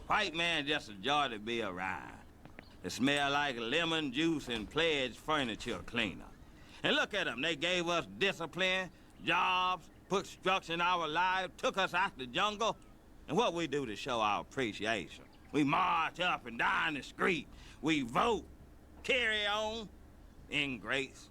White man just a joy to be around. They smell like lemon juice and pledge furniture cleaner. And look at them. They gave us discipline, jobs, put structure in our lives, took us out the jungle. And what we do to show our appreciation? We march up and down the street. We vote. Carry on. Ingrates.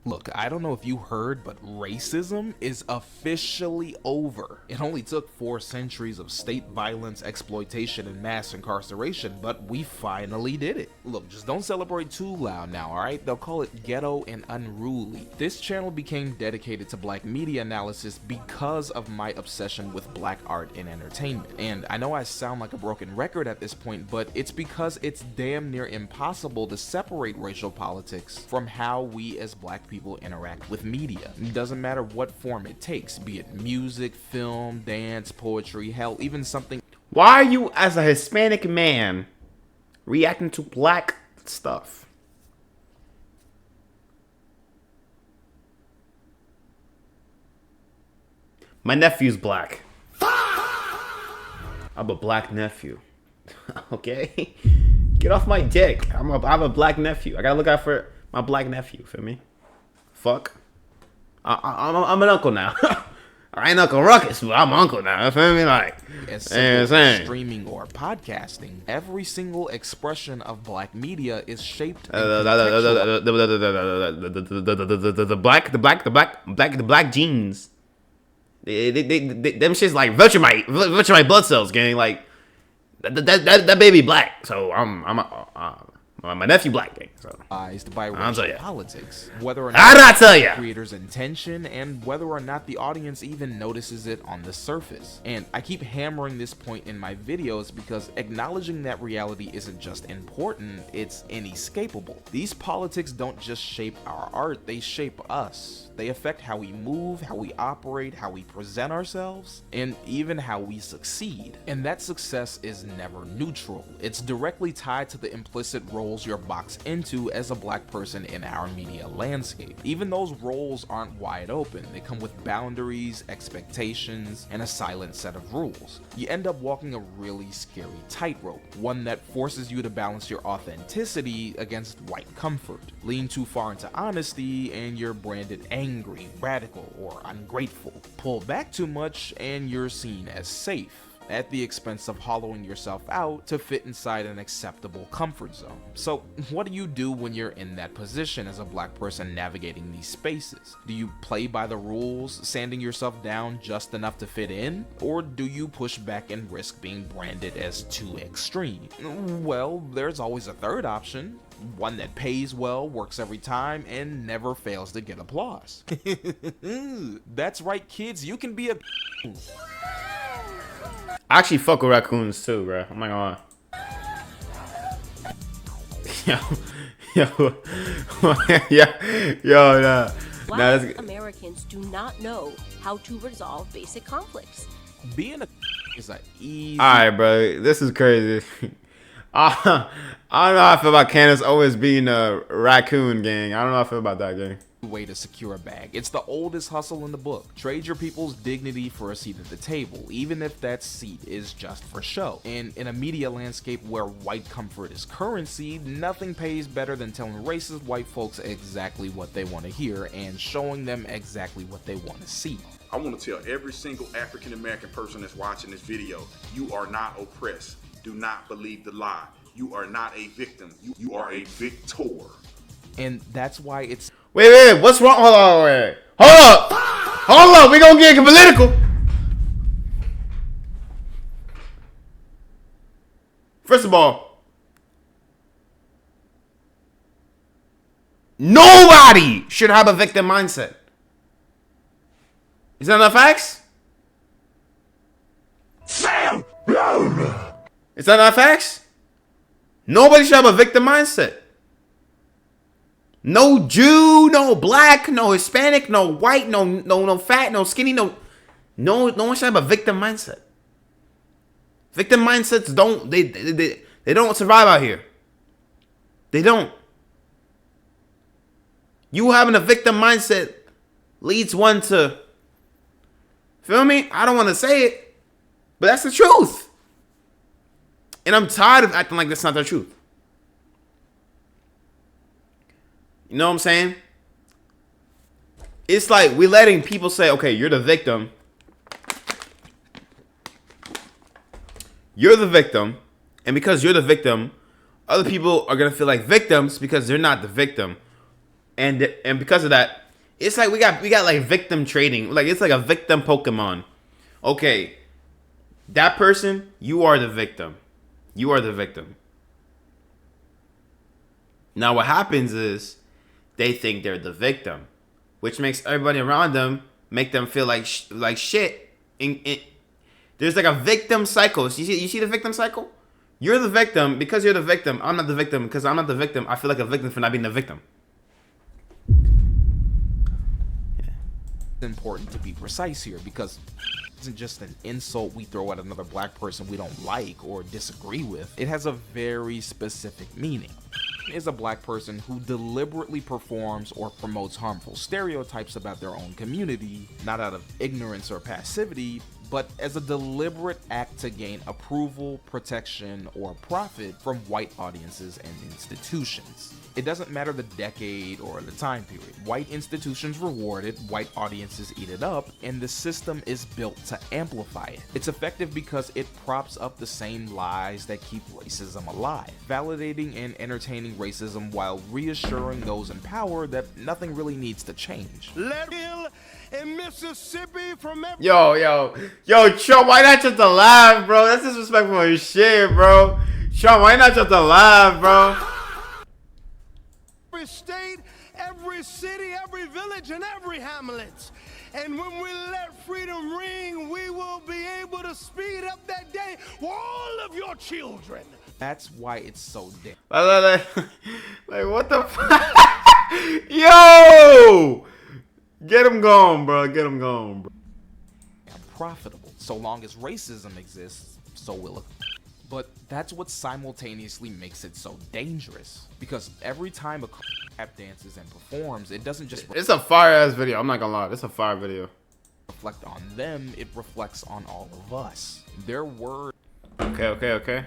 Look, I don't know if you heard, but racism is officially over. It only took 4 centuries of state violence, exploitation, and mass incarceration, but we finally did it. Look, just don't celebrate too loud now, alright? They'll call it ghetto and unruly. This channel became dedicated to black media analysis because of my obsession with black art and entertainment. And I know I sound like a broken record at this point, but it's because it's damn near impossible to separate racial politics from how we as black people interact with media. It doesn't matter what form it takes, be it music, film, dance, poetry, hell, even something. Why are you, as a Hispanic man, reacting to black stuff? My nephew's black. I'm a black nephew. Okay? Get off my dick. I have a black nephew. I gotta look out for my black nephew, feel me? Fuck. I'm an uncle now. I ain't Uncle Ruckus, but I'm uncle now. You feel me? Like, as simple as streaming or podcasting, every single expression of black media is shaped. The black genes. Them shit's like Vegemite blood cells, gang. Like that baby black. So my nephew black, gang. So by racial politics, whether or not not tell ya the creator's intention, and whether or not the audience even notices it on the surface. And I keep hammering this point in my videos because acknowledging that reality isn't just important, it's inescapable. These politics don't just shape our art, they shape us. They affect how we move, how we operate, how we present ourselves, and even how we succeed. And that success is never neutral. It's directly tied to the implicit roles you're boxed into as a black person in our media landscape. Even those roles aren't wide open. They come with boundaries, expectations, and a silent set of rules. You end up walking a really scary tightrope, one that forces you to balance your authenticity against white comfort. Lean too far into honesty and you're branded angry, radical, or ungrateful. Pull back too much and you're seen as safe, at the expense of hollowing yourself out to fit inside an acceptable comfort zone. So what do you do when you're in that position as a black person navigating these spaces? Do you play by the rules, sanding yourself down just enough to fit in? Or do you push back and risk being branded as too extreme? Well, there's always a third option. One that pays well, works every time, and never fails to get applause. That's right, kids, you can be a I actually fuck with raccoons too, bro. I'm not gonna lie. Black Americans do not know how to resolve basic conflicts. Being a is a easy. Alright, bro. This is crazy. I don't know how I feel about Candace always being a raccoon, gang. I don't know how I feel about that, gang. Way to secure a bag. It's the oldest hustle in the book. Trade your people's dignity for a seat at the table, even if that seat is just for show. And in a media landscape where white comfort is currency, nothing pays better than telling racist white folks exactly what they want to hear and showing them exactly what they want to see. I want to tell every single African American person that's watching this video, you are not oppressed. Do not believe the lie. You are not a victim. You are a victor. And that's why it's... Wait, what's wrong? Hold on, wait. Hold up, we gonna get political. First of all, nobody should have a victim mindset. Is that not facts? Sam! Is that not facts? Nobody should have a victim mindset. No Jew, no black, no Hispanic, no white, no fat, no skinny, no one should have a victim mindset. Victim mindsets they don't survive out here. They don't. You having a victim mindset leads one to, feel me? I don't want to say it, But that's the truth. And I'm tired of acting like that's not the truth. You know what I'm saying? It's like we're letting people say, okay, you're the victim. You're the victim. And because you're the victim, other people are going to feel like victims because they're not the victim. And because of that, it's like we got like victim trading. Like it's like a victim Pokemon. Okay, that person, you are the victim. You are the victim. Now what happens is they think they're the victim, which makes everybody around them make them feel like shit. There's like a victim cycle. You see the victim cycle? You're the victim because you're the victim. I'm not the victim because I'm not the victim. I feel like a victim for not being the victim. It's important to be precise here because it isn't just an insult we throw at another black person we don't like or disagree with. It has a very specific meaning. Is a black person who deliberately performs or promotes harmful stereotypes about their own community, not out of ignorance or passivity, but as a deliberate act to gain approval, protection, or profit from white audiences and institutions. It doesn't matter the decade or the time period. White institutions reward it, white audiences eat it up, and the system is built to amplify it. It's effective because it props up the same lies that keep racism alive, validating and entertaining racism while reassuring those in power that nothing really needs to change. In Mississippi from every Yo, Trump, why not just laugh, bro? That's disrespectful as shit, bro. Trump, why not just laugh, bro? state, every city, every village, and every hamlet. And when we let freedom ring, we will be able to speed up that day for all of your children. That's why it's so damn. Like what the fuck? Yo! Get him going, bro. Get him going, bro. Profitable. So long as racism exists, so will it. But that's what simultaneously makes it so dangerous. Because every time a tap dances and performs, it doesn't just it's a fire ass video. I'm not gonna lie. It's a fire video. Reflect on them, it reflects on all of us. Their words Okay.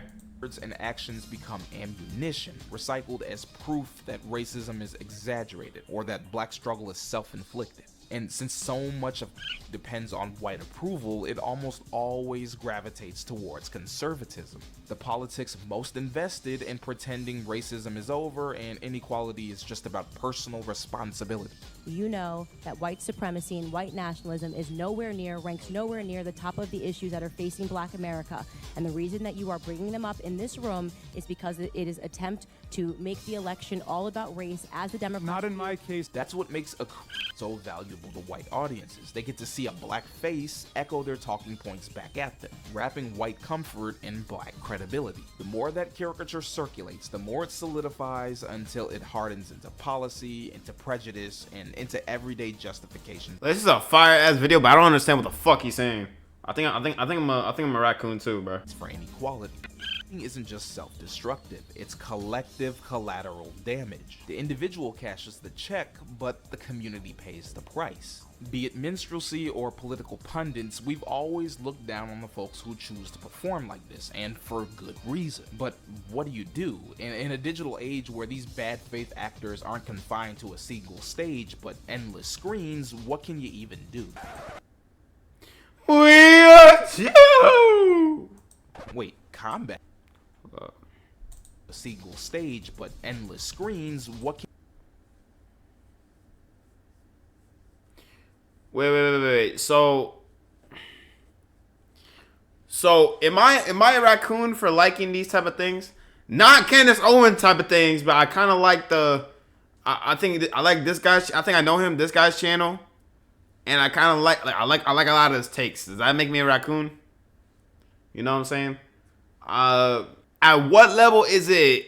and actions become ammunition, recycled as proof that racism is exaggerated or that black struggle is self-inflicted. And since so much of depends on white approval, it almost always gravitates towards conservatism. The politics most invested in pretending racism is over and inequality is just about personal responsibility. You know that white supremacy and white nationalism ranks nowhere near the top of the issues that are facing Black America. And the reason that you are bringing them up in this room is because it is an attempt to make the election all about race as the Democrats. Not in my case. That's what makes a so valuable to white audiences. They get to see a black face echo their talking points back at them, wrapping white comfort in black credibility. The more that caricature circulates, the more it solidifies until it hardens into policy, into prejudice, and into everyday justification. This is a fire ass video, but I don't understand what the fuck he's saying. I think I'm a raccoon too, bro. It's for inequality. Isn't just self-destructive, it's collective collateral damage. The individual cashes the check, but the community pays the price. Be it minstrelsy or political pundits, we've always looked down on the folks who choose to perform like this, and for good reason. But what do? In a digital age where these bad faith actors aren't confined to a single stage, but endless screens, what can you even do? We are you! Wait, combat? A single stage, but endless screens, what can... Wait. So am I a raccoon for liking these type of things? Not Candace Owens type of things, but I kind of like I think I like this guy's. I think I know him. This guy's channel, and I kind of like a lot of his takes. Does that make me a raccoon? You know what I'm saying? At what level is it?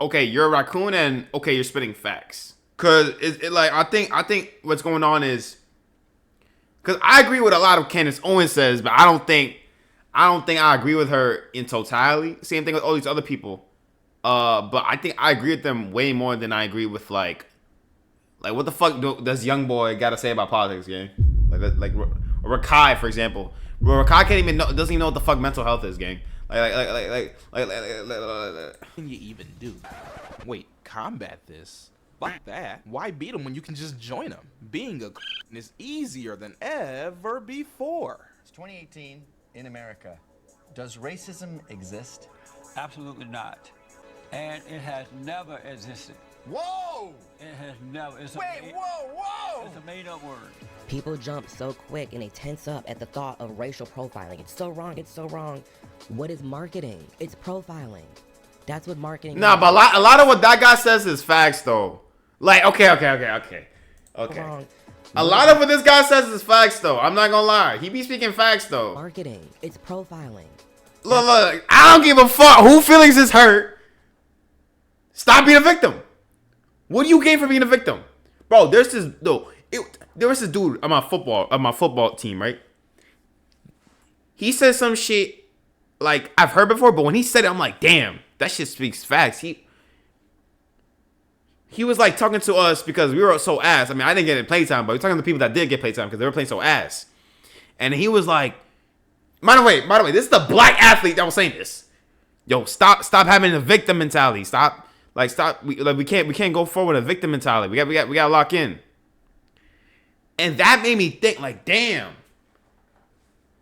Okay, you're a raccoon, and okay, you're spitting facts. Cause I think what's going on is, cause I agree with a lot of Candace Owens says, but I don't think I agree with her in totality. Same thing with all these other people. But I think I agree with them way more than I agree with like what the fuck does young boy got to say about politics, gang? Like Or Rakai, for example. Rakai can't even know, doesn't even know what the fuck mental health is, gang. Like. What can you even do? Wait, combat this? Like that? Why beat him when you can just join him? Being a is easier than ever before. It's 2018 in America. Does racism exist? Absolutely not. And it has never existed. Whoa! It has never. It's whoa! It's a made-up word. People jump so quick and they tense up at the thought of racial profiling. It's so wrong. It's so wrong. What is marketing? It's profiling. That's what marketing Nah, is. but a lot of what that guy says is facts, though. Like, okay. Wrong. A lot of what this guy says is facts, though. I'm not gonna lie. He be speaking facts, though. Marketing. It's profiling. Look. I don't give a fuck who feelings is hurt. Stop being a victim. What do you gain from being a victim, bro? There was this dude on my football team, right? He said some shit like I've heard before, but when he said it, I'm like, damn, that shit speaks facts. He was like talking to us because we were so ass. I mean, I didn't get playtime, but we're talking to people that did get playtime because they were playing so ass. And he was like, by the way, this is the black athlete that was saying this. Yo, stop having a victim mentality. Stop. We can't go forward with a victim mentality. We got to lock in. And that made me think, like, damn,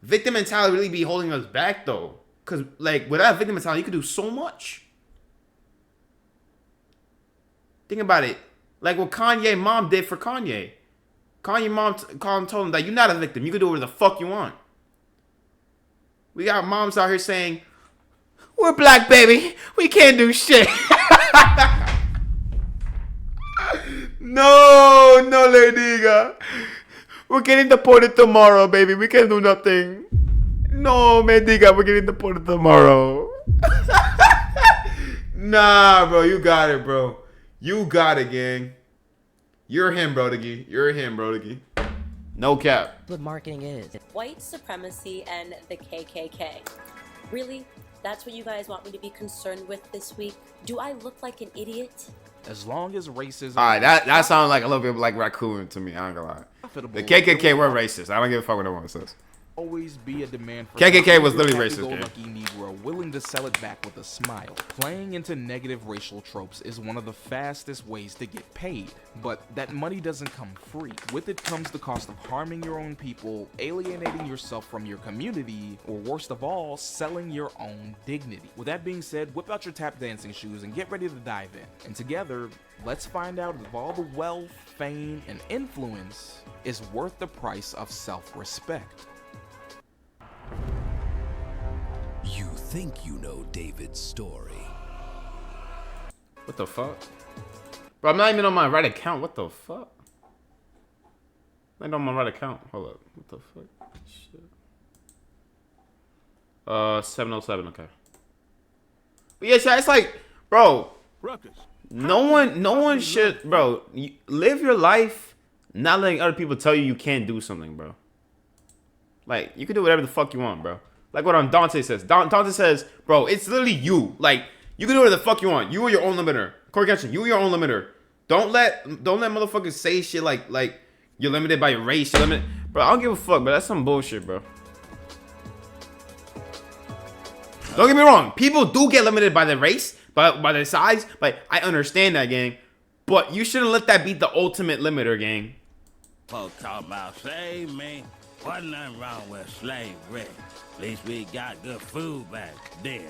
victim mentality really be holding us back, though. Because, like, without victim mentality, you could do so much. Think about it. Like what Kanye mom did for Kanye. Kanye mom told him that you're not a victim. You can do whatever the fuck you want. We got moms out here saying, we're black, baby. We can't do shit. No, Lady. We're getting deported tomorrow, baby. We can't do nothing. No, Mendiga, we're getting deported tomorrow. Nah, bro, you got it, bro. You got it, gang. You're him, Brodigi. No cap. That's what marketing is. White supremacy and the KKK. Really? That's what you guys want me to be concerned with this week? Do I look like an idiot? As long as racism... Alright, that sounds like a little bit like raccoon to me. I ain't gonna lie. The KKK were racist. I don't give a fuck what no one says. Always be a demand for KKK was literally racist, lucky Negro willing to sell it back with a smile. Playing into negative racial tropes is one of the fastest ways to get paid, but that money doesn't come free. With it comes the cost of harming your own people, alienating yourself from your community, or worst of all, selling your own dignity. With that being said, whip out your tap dancing shoes and get ready to dive in. And together, let's find out if all the wealth, fame, and influence is worth the price of self-respect. You think you know David's story. What the fuck? Bro, I'm not even on my right account. What the fuck? I'm not on my right account. Hold up. What the fuck? Shit. 707, okay. But yeah, it's like, bro, no one should, bro, live your life not letting other people tell you can't do something, bro. Like, you can do whatever the fuck you want, bro. Like what Dante says. Dante says, bro, it's literally you. Like, you can do whatever the fuck you want. You are your own limiter. Corey Kenshin, you are your own limiter. Don't let motherfuckers say shit like you're limited by your race. You're limited. Bro, I don't give a fuck, but that's some bullshit, bro. Don't get me wrong. People do get limited by their race, by their size. Like, I understand that, gang. But you shouldn't let that be the ultimate limiter, gang. Folks talk about slave, man. Wasn't nothing wrong with slavery. At least we got good food back then.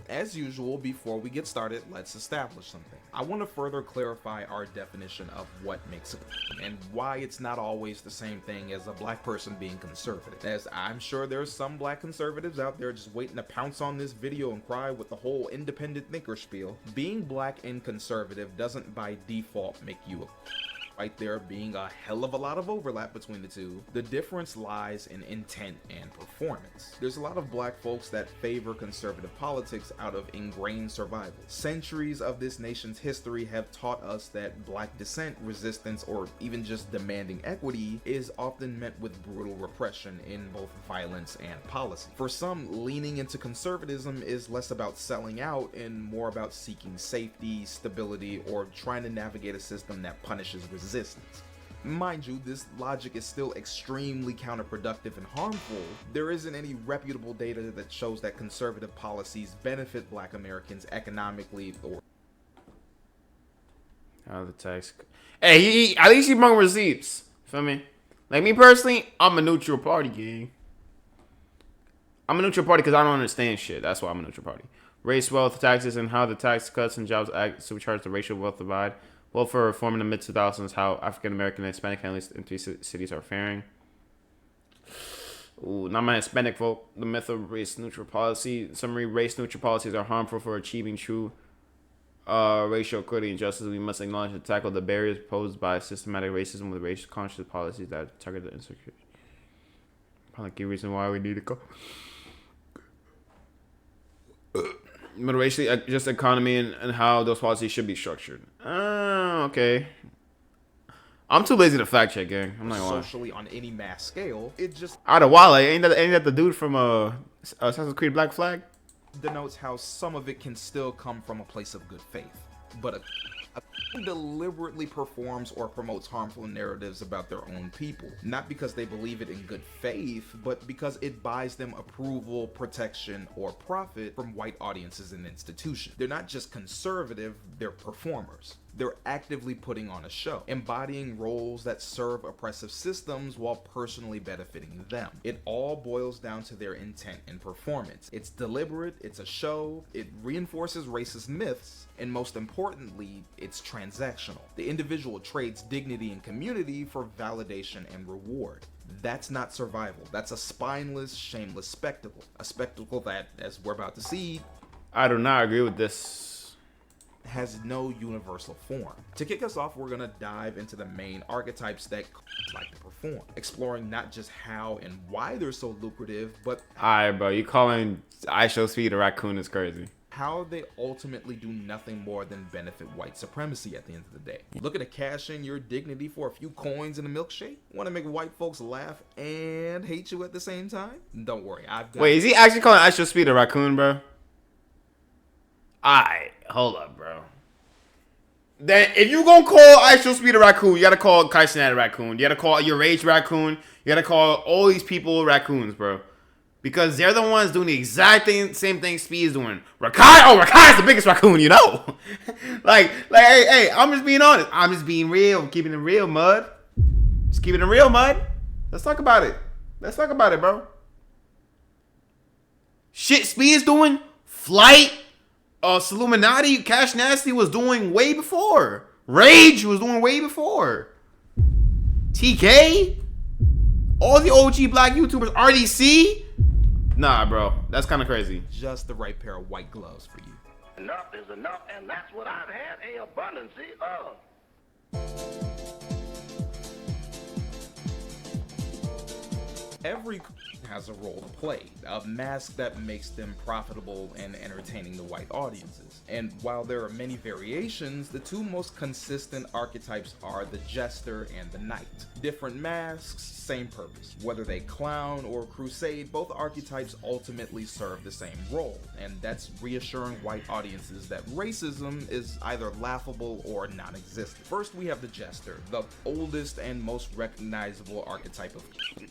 As usual, before we get started, let's establish something. I want to further clarify our definition of what makes a and why it's not always the same thing as a black person being conservative. As I'm sure there's some black conservatives out there just waiting to pounce on this video and cry with the whole independent thinker spiel. Being black and conservative doesn't by default make you a right there being a hell of a lot of overlap between the two. The difference lies in intent and performance. There's a lot of black folks that favor conservative politics out of ingrained survival. Centuries of this nation's history have taught us that black dissent, resistance, or even just demanding equity is often met with brutal repression in both violence and policy. For some, leaning into conservatism is less about selling out and more about seeking safety, stability, or trying to navigate a system that punishes resistance. Mind you, this logic is still extremely counterproductive and harmful. There isn't any reputable data that shows that conservative policies benefit black Americans economically or... How the tax... Hey, at least he brought receipts. Feel me? Like me personally, I'm a neutral party, gang. I'm a neutral party because I don't understand shit. That's why I'm a neutral party. Race, wealth, taxes, and how the Tax Cuts and Jobs Act supercharged the racial wealth divide. Welfare reform in the mid-2000s, how African American and Hispanic families in 3 cities are faring. Ooh, not my Hispanic folk. The myth of race-neutral policy. Summary, race-neutral policies are harmful for achieving true racial equity and justice. We must acknowledge and tackle the barriers posed by systematic racism with racial-conscious policies that target the insecure. Probably a key reason why we need to go. But racially just economy and how those policies should be structured. Okay. I'm too lazy to fact check, gang. I'm not gonna lie. Socially on any mass scale, it just... Out of Wale, ain't that the dude from Assassin's Creed Black Flag? Denotes how some of it can still come from a place of good faith. But a deliberately performs or promotes harmful narratives about their own people, not because they believe it in good faith, but because it buys them approval, protection, or profit from white audiences and institutions. They're not just conservative, they're performers. They're actively putting on a show, embodying roles that serve oppressive systems while personally benefiting them. It all boils down to their intent and performance. It's deliberate, it's a show, it reinforces racist myths, and most importantly, it's transactional. The individual trades dignity and community for validation and reward. That's not survival. That's a spineless, shameless spectacle. A spectacle that, as we're about to see, I do not agree with this. Has no universal form. To kick us off, we're gonna dive into the main archetypes that like to perform, exploring not just how and why they're so lucrative, but Alright, bro, you calling I Show Speed a raccoon is crazy. How they ultimately do nothing more than benefit white supremacy at the end of the day. Looking to cash in your dignity for a few coins and a milkshake? Want to make white folks laugh and hate you at the same time? Don't worry, I've got... Wait, is he actually calling I Show Speed a raccoon, bro? Alright, hold up, bro. Then if you gonna call I Show Speed a raccoon, you gotta call Kai Cenat a raccoon. You gotta call your Rage raccoon. You gotta call all these people raccoons, bro. Because they're the ones doing the exact same thing Speed's doing. Rakai's the biggest raccoon, you know. like, hey, I'm just being honest. I'm just being real. I'm keeping it real, mud. Just keeping it real, mud. Let's talk about it. Let's talk about it, bro. Shit Speed's doing, Flight, Illuminati, Cash Nasty was doing way before. Rage was doing way before. TK, all the OG black YouTubers, RDC. Nah, bro, that's kind of crazy. Just the right pair of white gloves for you. Enough is enough, and that's what I've had a abundance of. Every has a role to play, a mask that makes them profitable and entertaining to white audiences. And while there are many variations, the two most consistent archetypes are the jester and the knight. Different masks, same purpose. Whether they clown or crusade, both archetypes ultimately serve the same role, and that's reassuring white audiences that racism is either laughable or non-existent. First, we have the jester, the oldest and most recognizable archetype of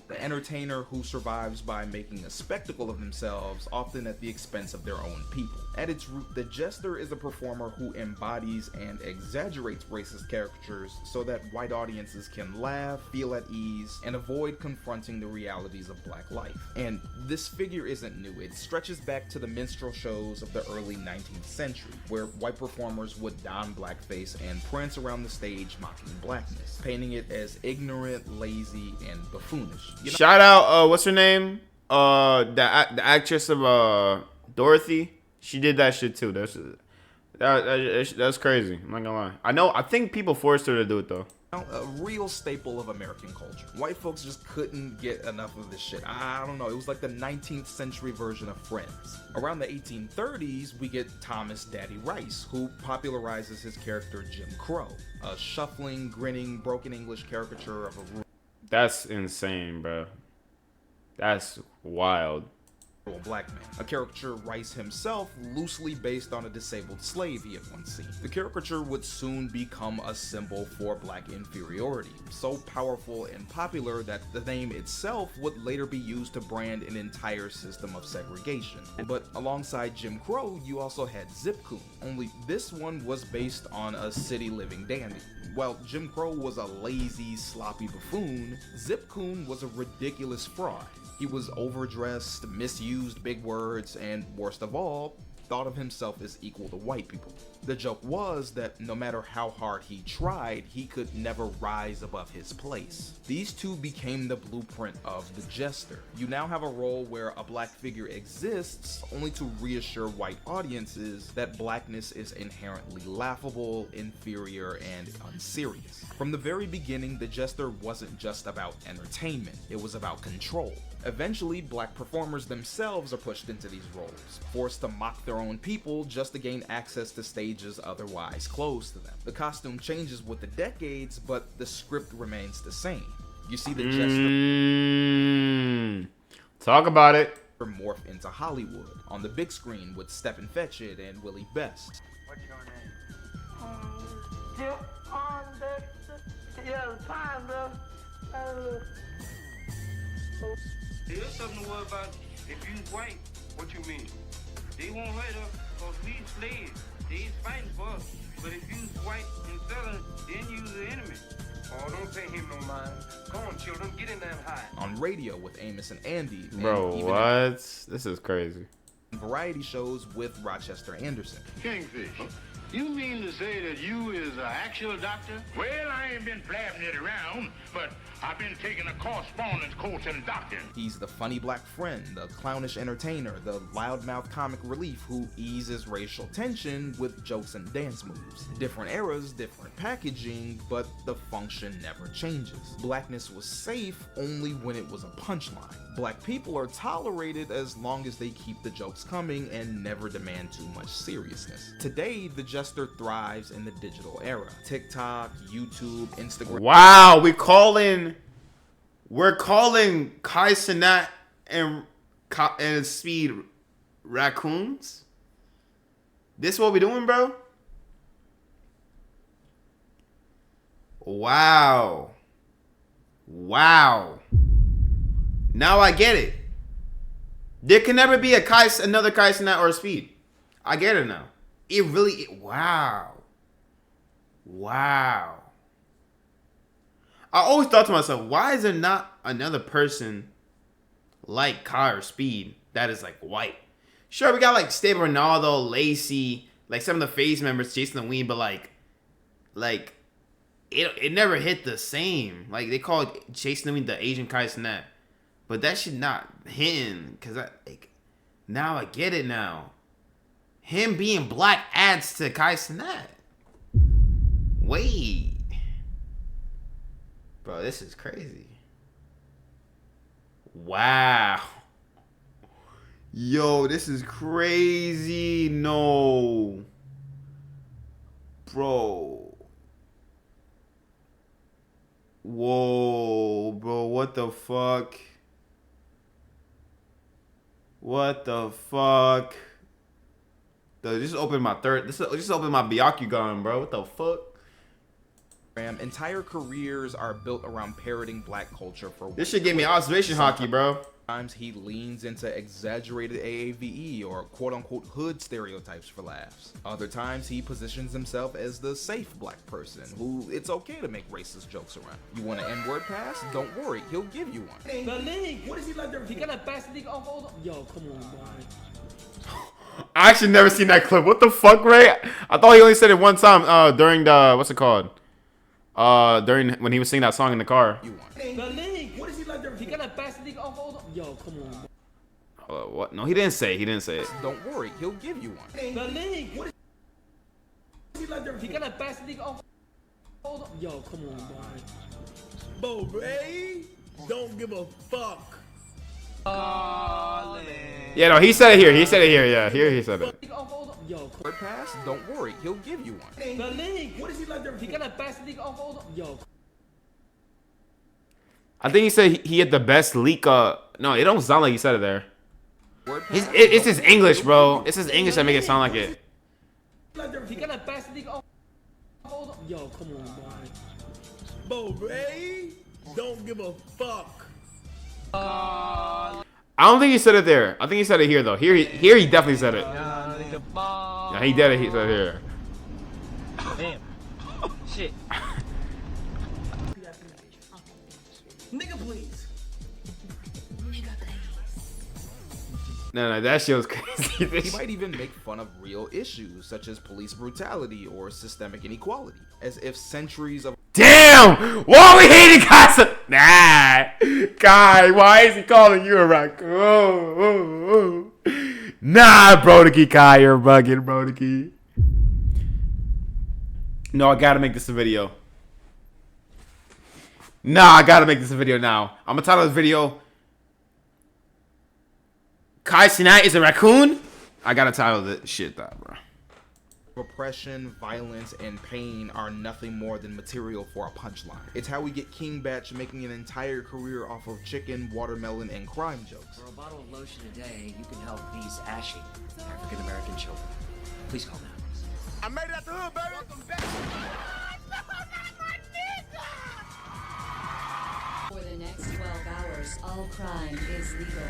the entertainer who survives by making a spectacle of themselves, often at the expense of their own people. At its root, the jester is a performer who embodies and exaggerates racist caricatures so that white audiences can laugh, feel at ease, and avoid confronting the realities of black life. And this figure isn't new. It stretches back to the minstrel shows of the early 19th century, where white performers would don blackface and prance around the stage mocking blackness, painting it as ignorant, lazy, and buffoonish. You know, shout out, what's her name? The actress of Dorothy. She did that shit too. That's crazy. I'm not gonna lie. I think people forced her to do it though. A real staple of American culture. White folks just couldn't get enough of this shit. I don't know, it was like the 19th century version of Friends. Around the 1830s, we get Thomas Daddy Rice, who popularizes his character Jim Crow, a shuffling, grinning, broken English caricature of a... That's insane, bro. That's wild. black man. A caricature Rice himself loosely based on a disabled slave he had once seen. The caricature would soon become a symbol for black inferiority, so powerful and popular that the name itself would later be used to brand an entire system of segregation. But alongside Jim Crow, you also had Zip Coon, only this one was based on a city living dandy. While Jim Crow was a lazy, sloppy buffoon, Zip Coon was a ridiculous fraud. He was overdressed, misused big words, and worst of all, thought of himself as equal to white people. The joke was that no matter how hard he tried, he could never rise above his place. These two became the blueprint of the jester. You now have a role where a black figure exists only to reassure white audiences that blackness is inherently laughable, inferior, and unserious. From the very beginning, the jester wasn't just about entertainment, it was about control. Eventually, black performers themselves are pushed into these roles, forced to mock their own people just to gain access to stages otherwise closed to them. The costume changes with the decades, but the script remains the same. You see the jester talk about it morph into Hollywood on the big screen with Stepin Fetchit and Willie Best. What's your name? Yeah, fine, bro. There's something to worry about if you white. What you mean? They won't hurt us because we slaves. They fighting for us. But if you white and southern, then you the enemy. Oh, don't pay him no mind. Come on, children, get in there and hide. On radio with Amos and Andy. Bro, and what? This is crazy. Variety shows with Rochester Anderson. Kingfish, you mean to say that you is an actual doctor? Well, I ain't been blabbing it around, but I've been taking a correspondence course in doctoring. He's the funny black friend, the clownish entertainer, the loudmouth comic relief who eases racial tension with jokes and dance moves. Different eras, different packaging, but the function never changes. Blackness was safe only when it was a punchline. Black people are tolerated as long as they keep the jokes coming and never demand too much seriousness. Today, the jester thrives in the digital era. TikTok, YouTube, Instagram. Wow, we're calling Kai Cenat and Speed raccoons? This what we doing, bro? Wow. Now I get it. There can never be another Kai Cenat or a Speed. I get it now. Wow. I always thought to myself, why is there not another person like Kai or Speed that is like white? Sure, we got like Stable Ronaldo, Lacey, like some of the Phase members chasing the Ween, but like it never hit the same. Like they called Chasing the Ween the Asian Kai Cenat. But that should not him, cause now I get it now. Him being black adds to Kai Cenat. Wait, bro, this is crazy. Wow, yo, this is crazy. No, bro. Whoa, bro, what the fuck? What the fuck? This just opened my Byakugan, bro. What the fuck? Entire careers are built around parroting black culture for this should give me observation hockey, bro. Sometimes he leans into exaggerated AAVE or quote-unquote hood stereotypes for laughs. Other times he positions himself as the safe black person who it's okay to make racist jokes around. You want an N-word pass? Don't worry, he'll give you one. The league, what is he like there? He got a best league off all the... Yo, come on, boy. I actually never seen that clip. What the fuck, Ray? I thought he only said it one time during the what's it called? During when he was singing that song in the car. The league, what is he like there? He got a best league off all the... Yo, come on, boy. What? No, he didn't say it. He didn't say it. Don't worry, he'll give you one. The league, what is he like there? He got a best league off all the... Yo, come on, boy. Bo Ray, don't give a fuck. Yeah, no, he said it here. He said it here. Yeah, here he said it. Yo, pass? Don't worry, he'll give you one. The league, what is he like there? He got a best league off all the... Yo. I think he said he had the best leak. No, it don't sound like he said it there. It's his English, bro. It's his English that make it sound like it. He got a best league. Yo, come on, boy. Bo Ray, don't give a fuck. I don't think he said it there. I think he said it here though. Here he definitely said it. Yeah, he did it. He said it here. Damn. Shit. Nigga, please. No, that shit was crazy. He might even make fun of real issues such as police brutality or systemic inequality, as if centuries of— Damn! Why are we hating guys? Nah, guy, why is he calling you a raccoon? Nah, Brodiki, Kai, you're bugging, Brodiki. No, I gotta make this a video. Nah, I gotta make this a video now. I'm gonna title this video Kai Sinai is a raccoon? I gotta title this shit that, bro. Oppression, violence, and pain are nothing more than material for a punchline. It's how we get King Batch making an entire career off of chicken, watermelon, and crime jokes. For a bottle of lotion a day, you can help these ashy African-American children. Please call now. I made it out the hood, baby. Welcome back. For the next 12 hours, all crime is legal.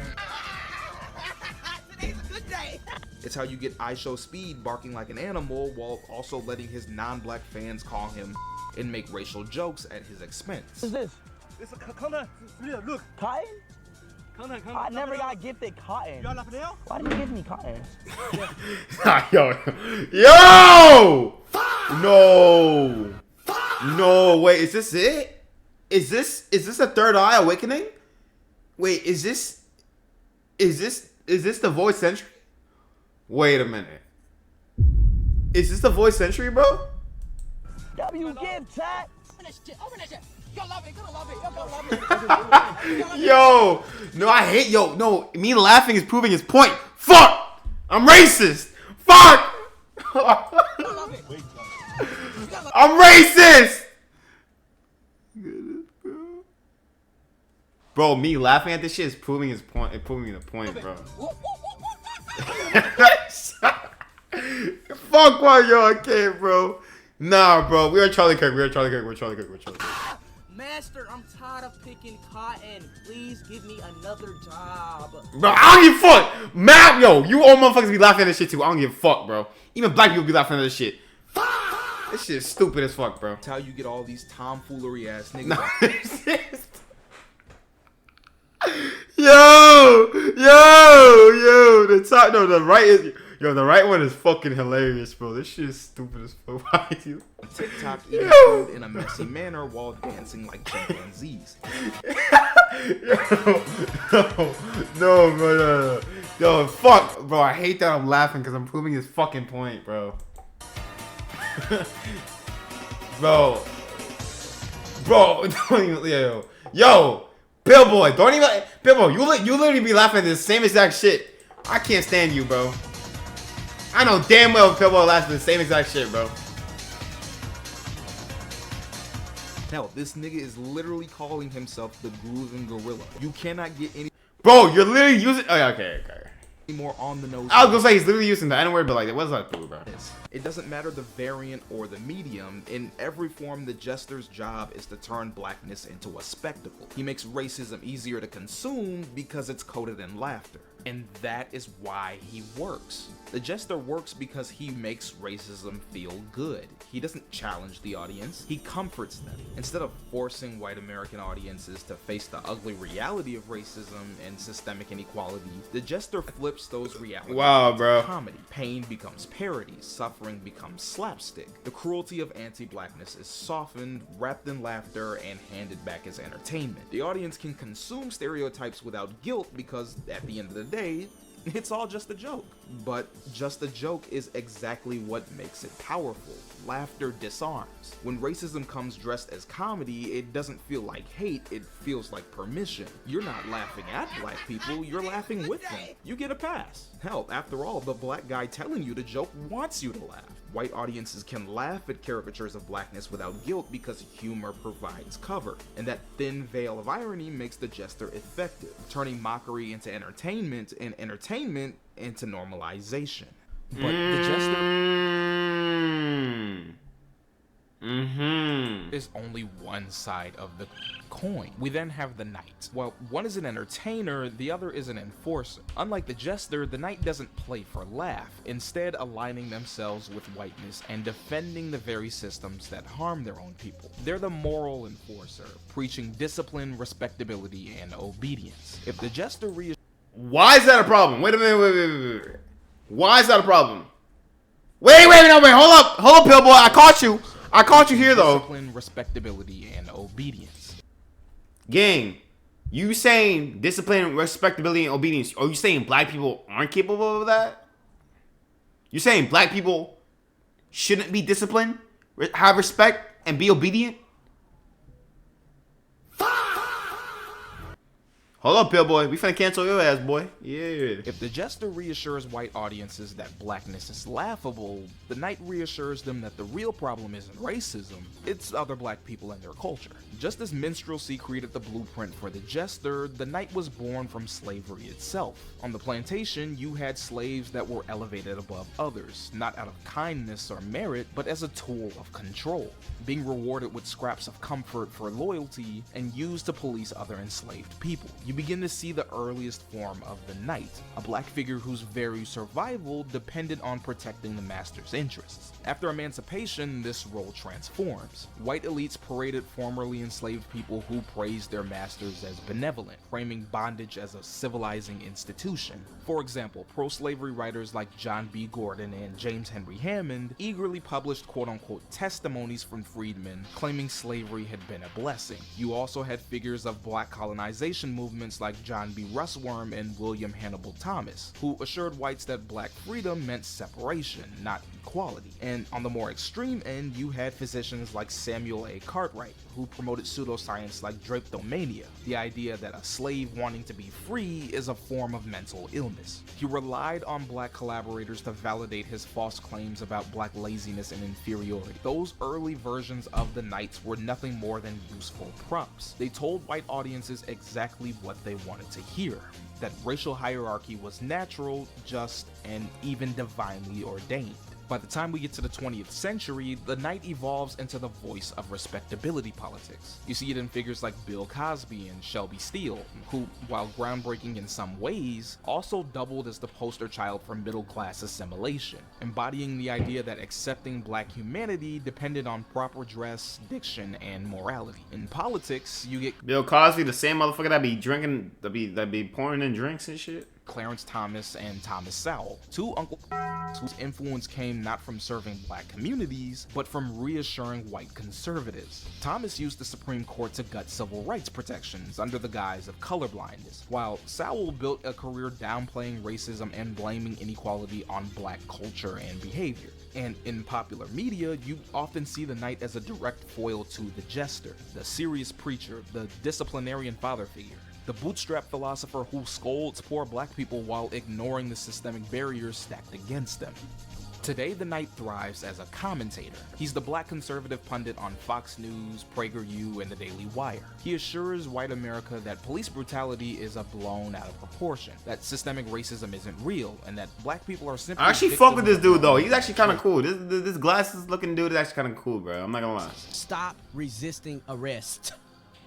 Today's a good day. It's how you get iShowSpeed barking like an animal while also letting his non-black fans call him and make racial jokes at his expense. What's this? It's a cotton. Look. Cotton? I never got gifted cotton. You got nothing else? Why did you give me cotton? Yo! No, wait, is this it? Is this a third eye awakening? Wait, is this the voice century? Wait a minute. Is this the voice century, bro? W give chat. Open that shit. You'll love it. You're gonna love it. You're gonna love it. Yo, no, I hate no. Me laughing is proving his point. Fuck! I'm racist. Fuck! I'm racist. Bro, me laughing at this shit is proving his point. Proving the point, bro. Fuck why y'all can't, bro. Nah, bro. We are Charlie Kirk. We're Charlie Kirk. Master, I'm tired of picking cotton. Please give me another job. Bro, I don't give a fuck. Map, yo, you all motherfuckers be laughing at this shit too. I don't give a fuck, bro. Even black people be laughing at this shit. This shit is stupid as fuck, bro. That's how you get all these tomfoolery ass niggas. The right one is fucking hilarious, bro. This shit is stupid as fuck. Why is you TikTok eating food in a messy manner while dancing like chimpanzees. No, bro. Yo, fuck, bro. I hate that I'm laughing because I'm proving his fucking point, bro. Bro, don't even, yo, Pillboy, don't even, Pillboy, you literally be laughing at the same exact shit. I can't stand you, bro. I know damn well Pillboy laughs at the same exact shit, bro. Hell, this nigga is literally calling himself the Groovin' Gorilla. You cannot get any— Bro, you're literally using— oh, okay. More on the nose. I was gonna say he's literally using the N-word, but like, what's that through, bro? It doesn't matter the variant or the medium. In every form, the jester's job is to turn blackness into a spectacle. He makes racism easier to consume because it's coated in laughter. And that is why he works. The jester works because he makes racism feel good. He doesn't challenge the audience, he comforts them. Instead of forcing white American audiences to face the ugly reality of racism and systemic inequality, the jester flips those realities into comedy. Pain becomes parody, suffering becomes slapstick. The cruelty of anti-blackness is softened, wrapped in laughter, and handed back as entertainment. The audience can consume stereotypes without guilt because, at the end of the day, it's all just a joke. But just a joke is exactly what makes it powerful. Laughter disarms. When racism comes dressed as comedy, it doesn't feel like hate, it feels like permission. You're not laughing at black people, you're laughing with them. You get a pass. Hell, after all, the black guy telling you the joke wants you to laugh. White audiences can laugh at caricatures of blackness without guilt because humor provides cover, and that thin veil of irony makes the jester effective, turning mockery into entertainment and entertainment entertainment into normalization. But the jester is only one side of the coin. We then have the knight. While one is an entertainer, the other is an enforcer. Unlike the jester, the knight doesn't play for laugh, instead aligning themselves with whiteness and defending the very systems that harm their own people. They're the moral enforcer, preaching discipline, respectability, and obedience. If the jester Why is that a problem? Wait a minute, wait. Why is that a problem? Wait, hold up, Pillboy, I caught you here though. Discipline, respectability, and obedience. Gang, you saying discipline, respectability, and obedience? Are you saying black people aren't capable of that? You saying black people shouldn't be disciplined, have respect, and be obedient? Hold up, Pillboy. We finna cancel your ass, boy. Yeah. If the jester reassures white audiences that blackness is laughable, the knight reassures them that the real problem isn't racism, it's other black people and their culture. Just as minstrelsy created the blueprint for the jester, the knight was born from slavery itself. On the plantation, you had slaves that were elevated above others, not out of kindness or merit, but as a tool of control, being rewarded with scraps of comfort for loyalty and used to police other enslaved people. You begin to see the earliest form of the knight, a black figure whose very survival depended on protecting the master's interests. After emancipation, this role transforms. White elites paraded formerly enslaved people who praised their masters as benevolent, framing bondage as a civilizing institution. For example, pro-slavery writers like John B. Gordon and James Henry Hammond eagerly published quote-unquote testimonies from freedmen claiming slavery had been a blessing. You also had figures of black colonization movements like John B. Russwurm and William Hannibal Thomas, who assured whites that black freedom meant separation, not equality. And on the more extreme end, you had physicians like Samuel A. Cartwright, who promoted pseudoscience like drapetomania, the idea that a slave wanting to be free is a form of mental illness. He relied on black collaborators to validate his false claims about black laziness and inferiority. Those early versions of the knights were nothing more than useful props. They told white audiences exactly what they wanted to hear, that racial hierarchy was natural, just, and even divinely ordained. By the time we get to the 20th century, the knight evolves into the voice of respectability politics. You see it in figures like Bill Cosby and Shelby Steele, who, while groundbreaking in some ways, also doubled as the poster child for middle-class assimilation, embodying the idea that accepting black humanity depended on proper dress, diction, and morality. In politics, you get Bill Cosby, the same motherfucker that be drinking, that be pouring in drinks and shit. Clarence Thomas and Thomas Sowell, two uncles whose influence came not from serving black communities, but from reassuring white conservatives. Thomas used the Supreme Court to gut civil rights protections under the guise of colorblindness, while Sowell built a career downplaying racism and blaming inequality on black culture and behavior. And in popular media, you often see the knight as a direct foil to the jester, the serious preacher, the disciplinarian father figure, the bootstrap philosopher who scolds poor black people while ignoring the systemic barriers stacked against them. Today, the knight thrives as a commentator. He's the black conservative pundit on Fox News, PragerU, and the Daily Wire. He assures white America that police brutality is a blown out of proportion, that systemic racism isn't real, and that black people are simply— I actually fuck with this dude though. He's actually kind of cool. This glasses looking dude is actually kind of cool, bro. I'm not gonna lie. Stop resisting arrest.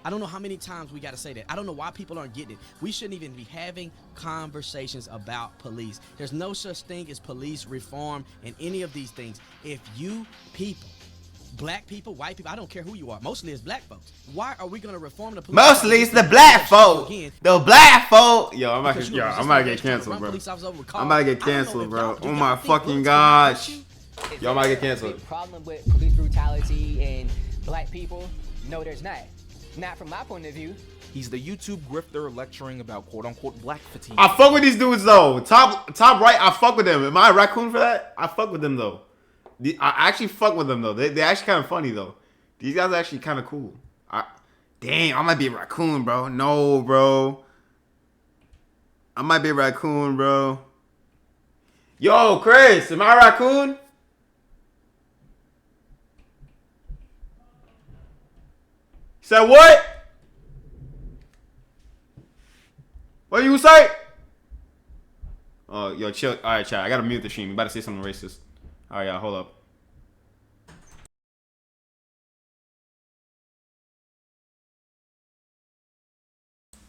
I don't know how many times we got to say that. I don't know why people aren't getting it. We shouldn't even be having conversations about police. There's no such thing as police reform and any of these things. If you people, black people, white people, I don't care who you are, mostly it's black folks. Why are we going to reform the police? Mostly it's the black folk. The black folk. Yo, I'm about to get canceled, bro. I'm about to get canceled, bro. Oh my fucking gosh. Yo, I'm about to get canceled. Problem with police brutality and black people? No, there's not. Not from my point of view. He's the YouTube grifter lecturing about quote-unquote black fatigue. I fuck with these dudes though. Top right, I fuck with them. Am I a raccoon for that? I fuck with them though. I actually fuck with them though. They're actually kind of funny though. These guys are actually kind of cool. Damn, I might be a raccoon, bro. No, bro. I might be a raccoon, bro. Yo, Chris, am I a raccoon? Said what? What you say? Yo, chill. All right, chat. I gotta mute the stream. You about to say something racist. All right, y'all. Hold up.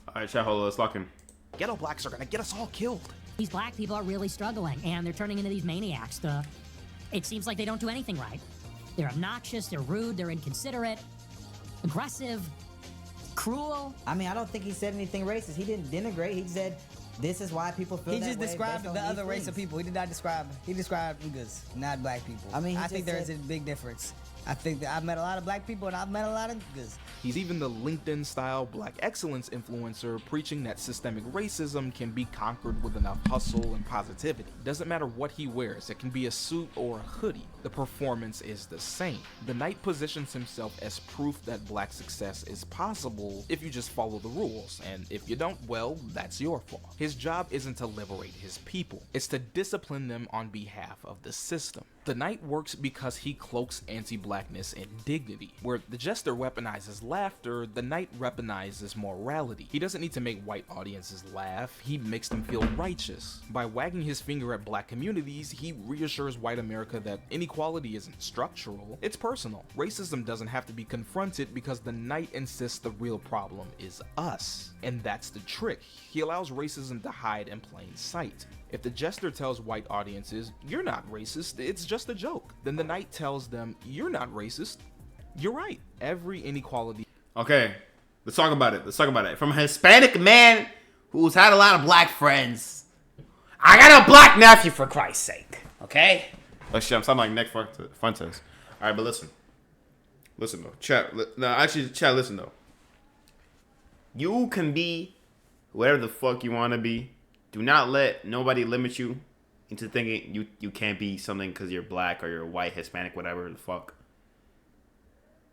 All right, chat. Hold up. Let's lock in. Ghetto blacks are gonna get us all killed. These black people are really struggling, and they're turning into these maniacs. It seems like they don't do anything right. They're obnoxious, they're rude, they're inconsiderate, aggressive, cruel. I mean, I don't think he said anything racist. He didn't denigrate. He said, this is why people feel He that just way described based the on other these race of things. people. He did not describe. He described niggas, not black people. I mean, I think there's a big difference. I think that I've met a lot of black people and I've met a lot of niggas. He's even the LinkedIn-style black excellence influencer preaching that systemic racism can be conquered with enough hustle and positivity. Doesn't matter what he wears, it can be a suit or a hoodie. The performance is the same. The Knight positions himself as proof that black success is possible if you just follow the rules, and if you don't, well, that's your fault. His job isn't to liberate his people, it's to discipline them on behalf of the system. The Knight works because he cloaks anti-blackness in dignity. Where the Jester weaponizes laughter, the Knight weaponizes morality. He doesn't need to make white audiences laugh, he makes them feel righteous. By wagging his finger at black communities, he reassures white America that inequality isn't structural, it's personal. Racism doesn't have to be confronted because the Knight insists the real problem is us. And that's the trick. He allows racism to hide in plain sight. If the Jester tells white audiences, you're not racist, it's just a joke, then the Knight tells them, you're not racist, you're right. Every inequality. Okay, let's talk about it. Let's talk about it. From a Hispanic man who's had a lot of black friends. I got a black nephew, for Christ's sake. Okay? Oh shit, I'm sounding like Nick Fuentes. Alright, but listen. Listen though. Chat. No, actually, chat, listen though. You can be whatever the fuck you want to be. Do not let nobody limit you into thinking you can't be something because you're black or you're white, Hispanic, whatever the fuck.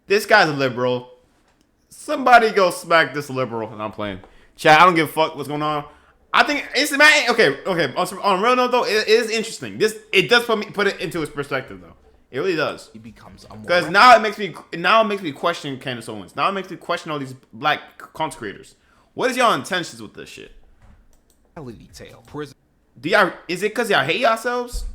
This guy's a liberal. Somebody go smack this liberal. And I'm playing. Chat, I don't give a fuck what's going on. I think it's okay. On a real note though, it is interesting. It does put it into its perspective though. It really does. He becomes because now it makes me question Candace Owens. Now it makes me question all these black content creators. What is y'all intentions with this shit? Tale. Prison. Is it because y'all hate yourselves?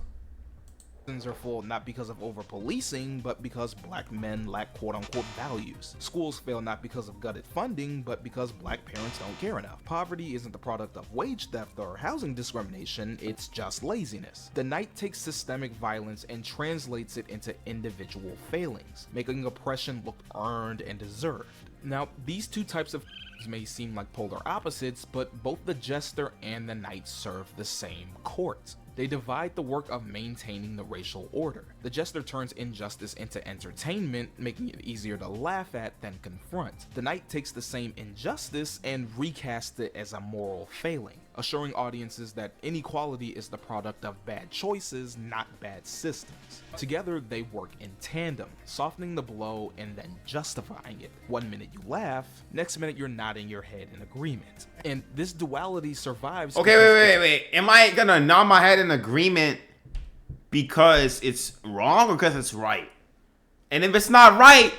Prisons are full not because of over-policing, but because black men lack quote-unquote values. Schools fail not because of gutted funding, but because black parents don't care enough. Poverty isn't the product of wage theft or housing discrimination, it's just laziness. The Knight takes systemic violence and translates it into individual failings, making oppression look earned and deserved. Now, these two types of may seem like polar opposites, but both the Jester and the Knight serve the same court. They divide the work of maintaining the racial order. The Jester turns injustice into entertainment, making it easier to laugh at than confront. The Knight takes the same injustice and recasts it as a moral failing, assuring audiences that inequality is the product of bad choices, not bad systems. Together, they work in tandem, softening the blow and then justifying it. One minute you laugh, next minute you're nodding your head in agreement. And this duality survives. Okay, wait. Am I gonna nod my head in agreement because it's wrong or because it's right? And if it's not right,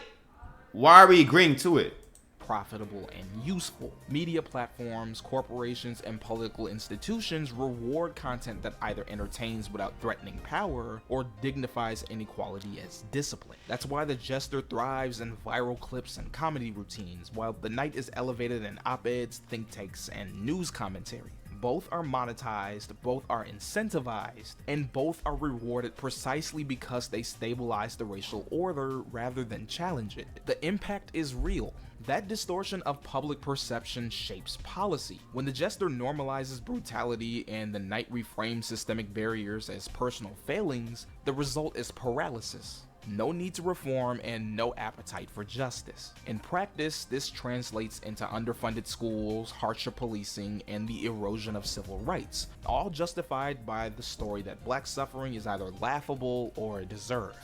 why are we agreeing to it? Profitable and useful. Media platforms, corporations, and political institutions reward content that either entertains without threatening power or dignifies inequality as discipline. That's why the Jester thrives in viral clips and comedy routines, while the Knight is elevated in op-eds, think tanks, and news commentary. Both are monetized, both are incentivized, and both are rewarded precisely because they stabilize the racial order rather than challenge it. The impact is real. That distortion of public perception shapes policy. When the Jester normalizes brutality and the Knight reframes systemic barriers as personal failings, the result is paralysis. No need to reform and no appetite for justice. In practice, this translates into underfunded schools, harsher policing, and the erosion of civil rights, all justified by the story that black suffering is either laughable or deserved.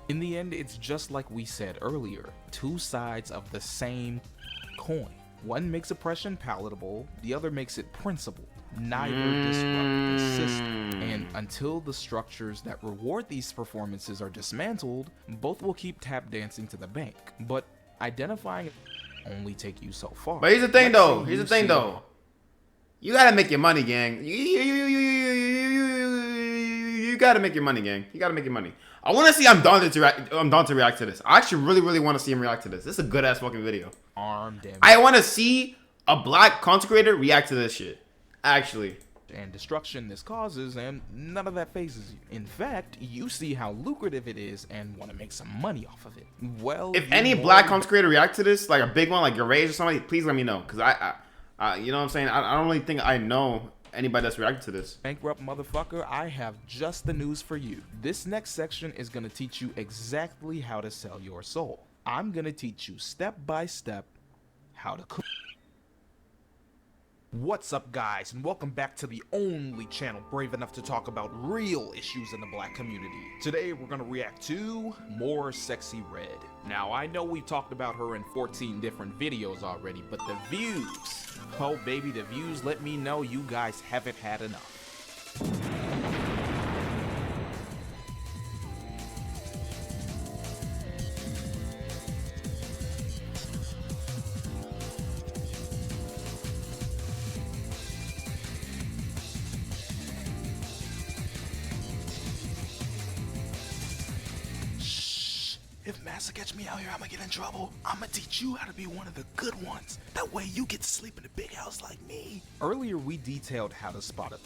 In the end, it's just like we said earlier, two sides of the same coin. One makes oppression palatable, the other makes it principled. Neither disrupt the system, and until the structures that reward these performances are dismantled, both will keep tap dancing to the bank. But identifying only take you so far. But here's the thing though. You gotta make your money, gang. You gotta make your money, gang. You gotta make your money. I want to see Ignitah to react to this. I actually really want to see him react to this. This is a good ass fucking video. Armed and I want to see a black content creator react to this shit. Actually. And destruction this causes, and none of that phases you. In fact, you see how lucrative it is and want to make some money off of it. Well, if any black content creator react to this, like a big one, like Garage or somebody, please let me know, because I you know what I'm saying? I don't really think I know anybody that's reacted to this. Bankrupt motherfucker, I have just the news for you. This next section is going to teach you exactly how to sell your soul. I'm going to teach you step by step how to cook. What's up, guys, and welcome back to the only channel brave enough to talk about real issues in the black community. Today we're gonna react to More Sexy Red. Now, I know we've talked about her in 14 different videos already, but the views, oh baby, the views let me know you guys haven't had enough. If Massa catch me out here, I'ma get in trouble. I'ma teach you how to be one of the good ones. That way you get to sleep in a big house like me. Earlier we detailed how to spot a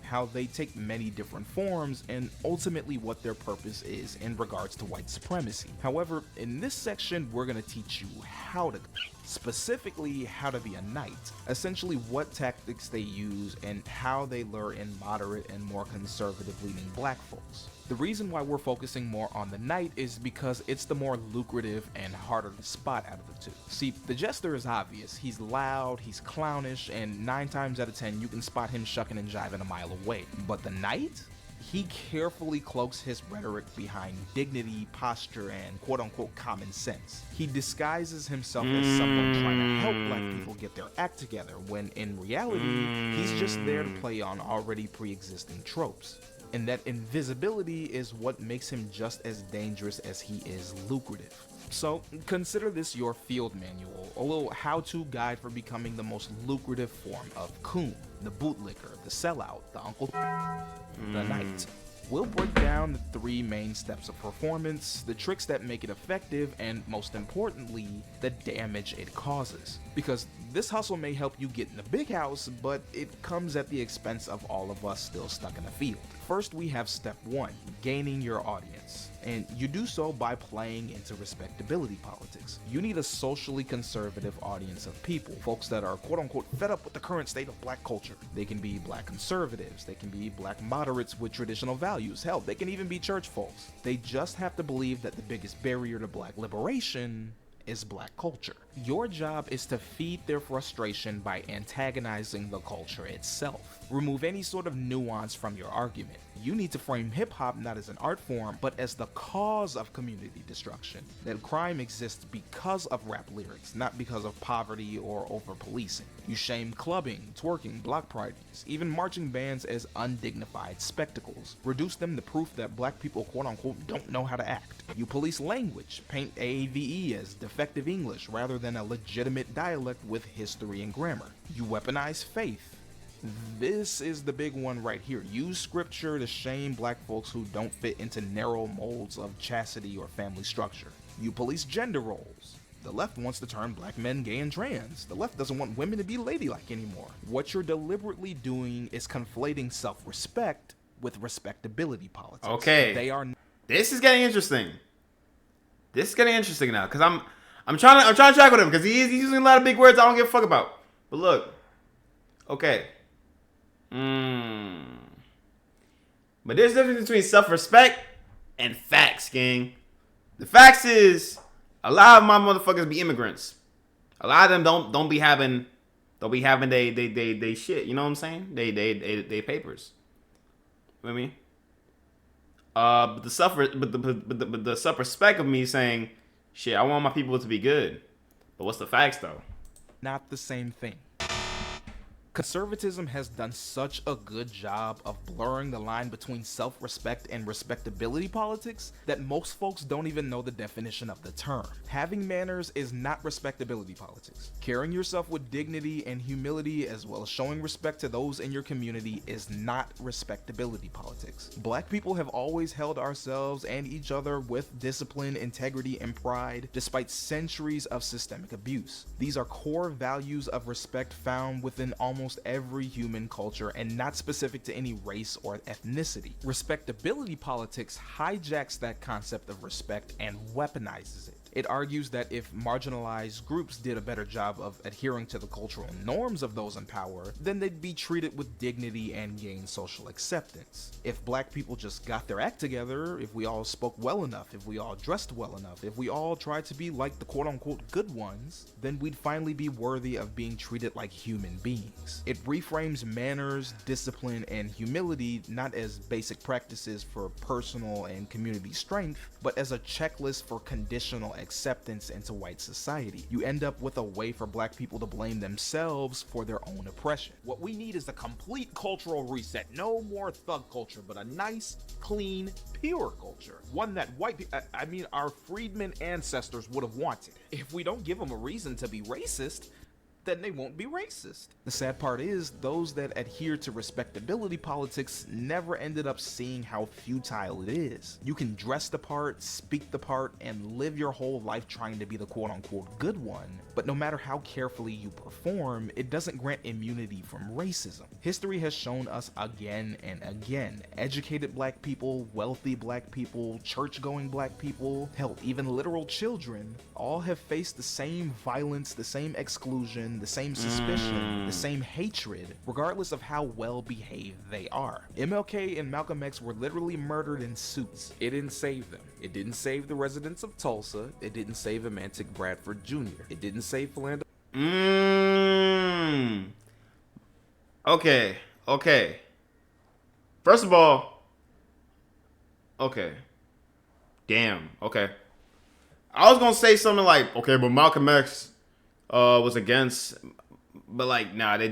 how they take many different forms and ultimately what their purpose is in regards to white supremacy. However, in this section we're gonna teach you how to, specifically how to be a knight, essentially what tactics they use and how they lure in moderate and more conservative leaning black folks. The reason why we're focusing more on the knight is because it's the more lucrative and harder to spot out of the two. See, the jester is obvious. He's loud, he's clownish, and 9 times out of 10 you can spot him shucking and jiving a mile away. But the knight? He carefully cloaks his rhetoric behind dignity, posture, and quote-unquote common sense. He disguises himself as someone trying to help black people get their act together, when in reality, he's just there to play on already pre-existing tropes. And that invisibility is what makes him just as dangerous as he is lucrative. So consider this your field manual, a little how-to guide for becoming the most lucrative form of coon, the bootlicker, the sellout, the uncle, the knight. We'll break down the 3 main steps of performance, the tricks that make it effective, and most importantly, the damage it causes. Because this hustle may help you get in the big house, but it comes at the expense of all of us still stuck in the field. First, we have step 1, gaining your audience. And you do so by playing into respectability politics. You need a socially conservative audience of people, folks that are quote-unquote fed up with the current state of black culture. They can be black conservatives, they can be black moderates with traditional values, hell, they can even be church folks. They just have to believe that the biggest barrier to black liberation is black culture. Your job is to feed their frustration by antagonizing the culture itself. Remove any sort of nuance from your argument. You need to frame hip-hop not as an art form, but as the cause of community destruction. That crime exists because of rap lyrics, not because of poverty or over-policing. You shame clubbing, twerking, block parties, even marching bands as undignified spectacles. Reduce them to proof that black people quote-unquote don't know how to act. You police language, paint AAVE as defective English rather than a legitimate dialect with history and grammar. You weaponize faith. This is the big one right here. Use scripture to shame black folks who don't fit into narrow molds of chastity or family structure. You police gender roles. The left wants to turn black men gay and trans. The left doesn't want women to be ladylike anymore. What you're deliberately doing is conflating self-respect with respectability politics. Okay. They are. This is getting interesting. This is getting interesting now, because I'm trying to track with him, because he's using a lot of big words I don't give a fuck about. But look, okay. But there's a difference between self-respect and facts, gang. The facts is a lot of my motherfuckers be immigrants. A lot of them don't be having they shit. You know what I'm saying? They papers. You know what I mean? But the self-respect of me saying, shit, I want my people to be good. But what's the facts though? Not the same thing. Conservatism has done such a good job of blurring the line between self-respect and respectability politics that most folks don't even know the definition of the term. Having manners is not respectability politics. Carrying yourself with dignity and humility as well as showing respect to those in your community is not respectability politics. Black people have always held ourselves and each other with discipline, integrity, and pride despite centuries of systemic abuse. These are core values of respect found within almost every human culture and not specific to any race or ethnicity. Respectability politics hijacks that concept of respect and weaponizes it. It argues that if marginalized groups did a better job of adhering to the cultural norms of those in power, then they'd be treated with dignity and gain social acceptance. If black people just got their act together, if we all spoke well enough, if we all dressed well enough, if we all tried to be like the quote-unquote good ones, then we'd finally be worthy of being treated like human beings. It reframes manners, discipline, and humility not as basic practices for personal and community strength, but as a checklist for conditional acceptance into white society. You end up with a way for black people to blame themselves for their own oppression. What we need is a complete cultural reset. No more thug culture, but a nice, clean, pure culture. One that our freedmen ancestors would have wanted. If we don't give them a reason to be racist, then they won't be racist. The sad part is, those that adhere to respectability politics never ended up seeing how futile it is. You can dress the part, speak the part, and live your whole life trying to be the quote-unquote good one, but no matter how carefully you perform, it doesn't grant immunity from racism. History has shown us again and again, educated black people, wealthy black people, church-going black people, hell, even literal children, all have faced the same violence, the same exclusion, the same suspicion, the same hatred, regardless of how well behaved they are. MLK and Malcolm X were literally murdered in suits. It didn't save them. It didn't save the residents of Tulsa. It didn't save Amantic Bradford Jr. It didn't save Philando. Okay. First of all, okay. Damn. Okay. I was gonna say something like, okay, but Malcolm X was against, but like, nah, they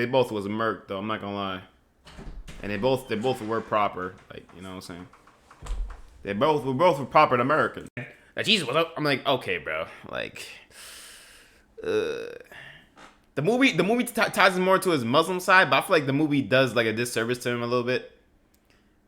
both was murked though. I'm not gonna lie, and they both were proper. Like, you know what I'm saying? They both were proper Americans. Like, Jesus was up. I'm like, okay, bro. Like, the movie ties him more to his Muslim side, but I feel like the movie does like a disservice to him a little bit.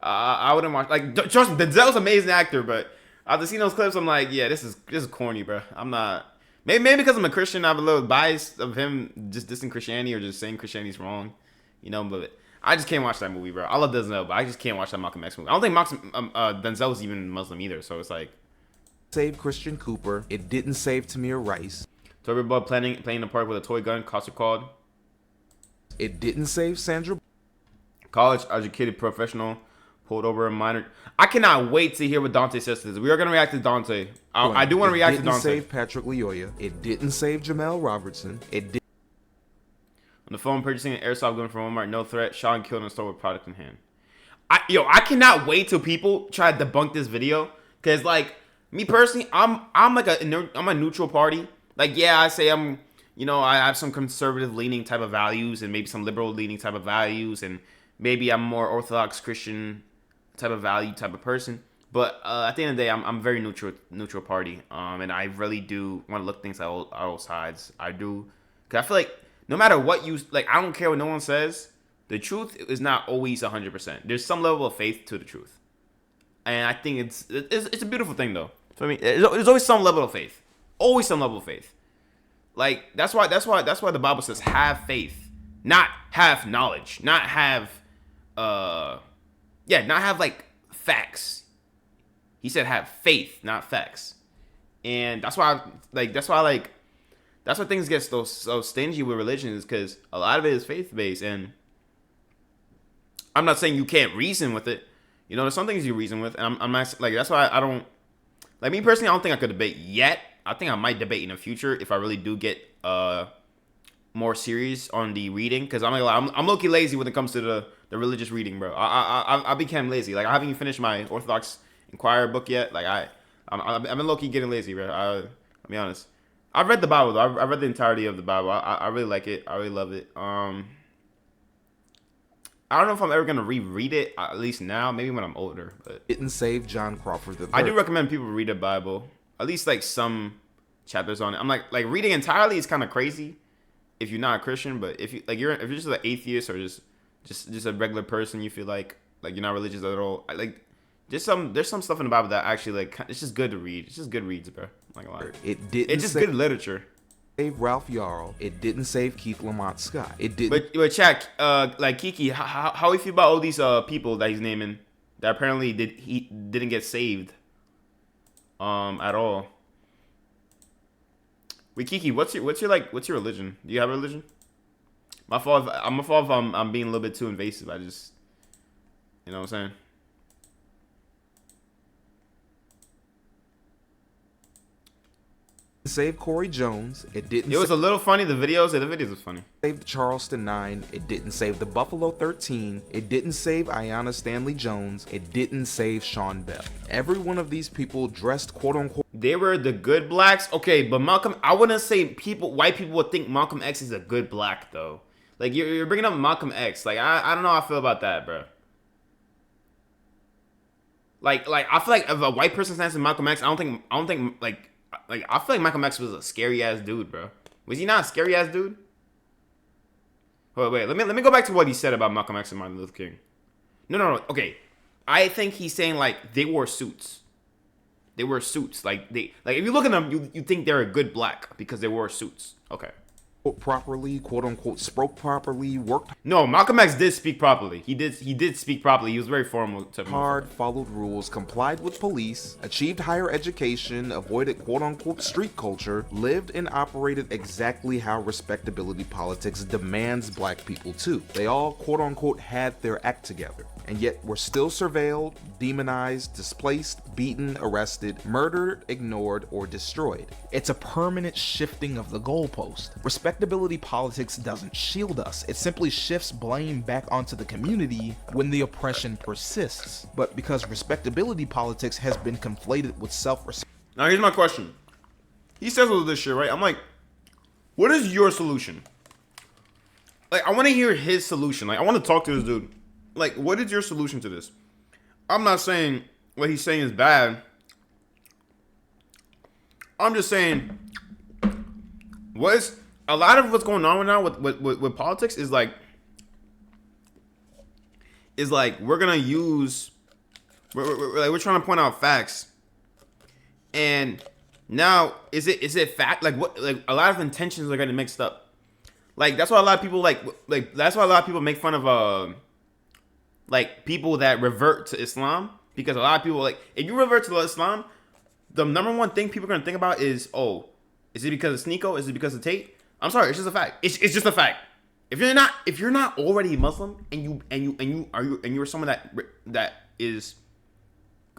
I wouldn't watch. Like, trust me, Denzel's an amazing actor, but after seeing those clips, I'm like, yeah, this is corny, bro. I'm not. Maybe because I'm a Christian, I have a little bias of him just dissing Christianity or just saying Christianity's wrong, you know. But I just can't watch that movie, bro. I love Denzel, but I just can't watch that Malcolm X movie. I don't think Denzel's even Muslim either, so it's like. Saved Christian Cooper. It didn't save Tamir Rice. Tory Bud playing in the park with a toy gun, Costa called. It didn't save Sandra. College educated professional pulled over a minor. I cannot wait to hear what Dante says to this. We are gonna react to Dante. I do want to react to Dante. It didn't save Patrick Lyoya. It didn't save Jamel Robertson. It did. On the phone, purchasing an airsoft gun from Walmart, no threat. Shot and killed in a store with product in hand. I cannot wait till people try to debunk this video, because like me personally, I'm a neutral party. Like, yeah, I say I have some conservative leaning type of values and maybe some liberal leaning type of values, and maybe I'm more Orthodox Christian type of value type of person. But at the end of the day, I'm very neutral party. And I really do want to look things at all sides. I do, because I feel like no matter what you like, I don't care what no one says. The truth is not always 100%. There's some level of faith to the truth, and I think it's a beautiful thing though. So I mean, there's always some level of faith. Always some level of faith. Like that's why the Bible says have faith, not have knowledge, not have like facts. He said have faith, not facts. And that's why things get so stingy with religion, is because a lot of it is faith based. And I'm not saying you can't reason with it. You know, there's some things you reason with, and I'm not like, that's why I don't like, me personally. I don't think I could debate yet. I think I might debate in the future if I really do get more serious on the reading, because I'm low-key lazy when it comes to the religious reading, bro. I became lazy. Like, I haven't even finished my Orthodox Inquirer book yet. Like, I've been low-key getting lazy, bro. I'll be honest. I've read the Bible though. I read the entirety of the Bible. I really like it. I really love it. I don't know if I'm ever gonna reread it. At least now, maybe when I'm older. But Didn't save John Crawford III. I do recommend people read the Bible. At least like some chapters on it. I'm like reading entirely is kind of crazy if you're not a Christian. But if you're just an atheist or just a regular person, you feel like you're not religious at all. There's some stuff in the Bible that actually it's just good to read. It's just good reads, bro. Like a lot. It's just good literature. Save Ralph Yarl. It didn't save Keith Lamont Scott. It didn't. But Chad, like Kiki, how you feel about all these people that he's naming that apparently didn't get saved, at all? Wait, Kiki, what's your religion? Do you have a religion? My fault. If I'm being a little bit too invasive. I just, you know what I'm saying. Save Corey Jones. It didn't. It was a little funny. The videos was funny. Save the Charleston 9. It didn't save the Buffalo 13. It didn't save Ayanna Stanley Jones. It didn't save Sean Bell. Every one of these people dressed quote unquote. They were the good blacks. Okay, but Malcolm, I wouldn't say white people would think Malcolm X is a good black though. Like you're bringing up Malcolm X. Like I don't know how I feel about that, bro. Like I feel like if a white person stands in Malcolm X, I don't think I feel like Malcolm X was a scary ass dude, bro. Was he not a scary ass dude? Wait. Let me go back to what he said about Malcolm X and Martin Luther King. No. Okay, I think he's saying like they wore suits. They wear suits. Like if you look at them, you think they're a good black because they wore suits. Okay. Properly, quote unquote, spoke properly, worked. No, Malcolm X did speak properly. He did speak properly. He was very formal. Hard, followed rules, complied with police, achieved higher education, avoided quote unquote street culture, lived and operated exactly how respectability politics demands black people to. They all quote unquote had their act together. And yet we're still surveilled, demonized, displaced, beaten, arrested, murdered, ignored, or destroyed. It's a permanent shifting of the goalpost. Respectability politics doesn't shield us. It simply shifts blame back onto the community when the oppression persists. But because respectability politics has been conflated with self-respect. Now here's my question. He says all this shit, right? I'm like, what is your solution? Like, I want to hear his solution. Like, I want to talk to this dude. Like, what is your solution to this? I'm not saying what he's saying is bad. I'm just saying, a lot of what's going on right now with politics is like we're trying to point out facts, and now is it fact? Like what? Like a lot of intentions are getting mixed up. Like that's why a lot of people that's why a lot of people make fun of like people that revert to Islam, because a lot of people, like, if you revert to Islam, the number one thing people are gonna think about is, oh, is it because of Sneeko? Is it because of Tate? I'm sorry, it's just a fact. It's just a fact. If you're not already Muslim and you're someone that is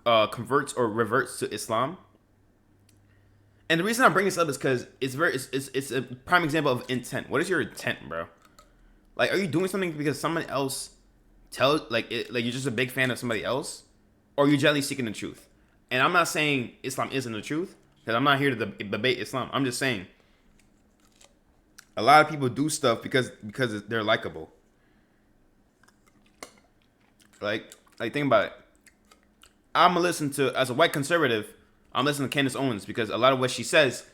converts or reverts to Islam, and the reason I bring this up is because it's a prime example of intent. What is your intent, bro? Like, are you doing something because someone else like you're just a big fan of somebody else, or you're generally seeking the truth? And I'm not saying Islam isn't the truth, because I'm not here to debate Islam. I'm just saying a lot of people do stuff because they're likable. Like think about it. I'm gonna listen to, as a white conservative, I'm listening to Candace Owens because a lot of what she says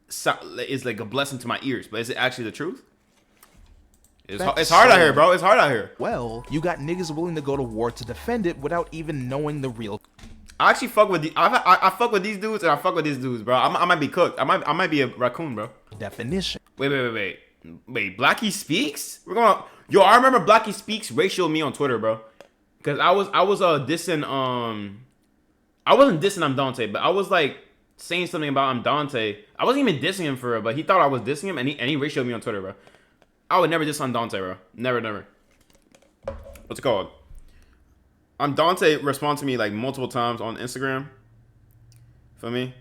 is like a blessing to my ears. But is it actually the truth? It's hard out here, bro. It's hard out here. Well, you got niggas willing to go to war to defend it without even knowing the real. I actually fuck with I fuck with these dudes, and I fuck with these dudes, bro. I might be cooked. I might be a raccoon, bro. Definition. Wait. Blackie Speaks? Yo, I remember Blackie Speaks ratioed me on Twitter, bro. Because I was dissing I wasn't dissing Dante, but I was like saying something about Dante. I wasn't even dissing him for it, but he thought I was dissing him, and he ratioed me on Twitter, bro. I would never diss Dante, bro. Never. What's it called? Dante responded to me like multiple times on Instagram. For me.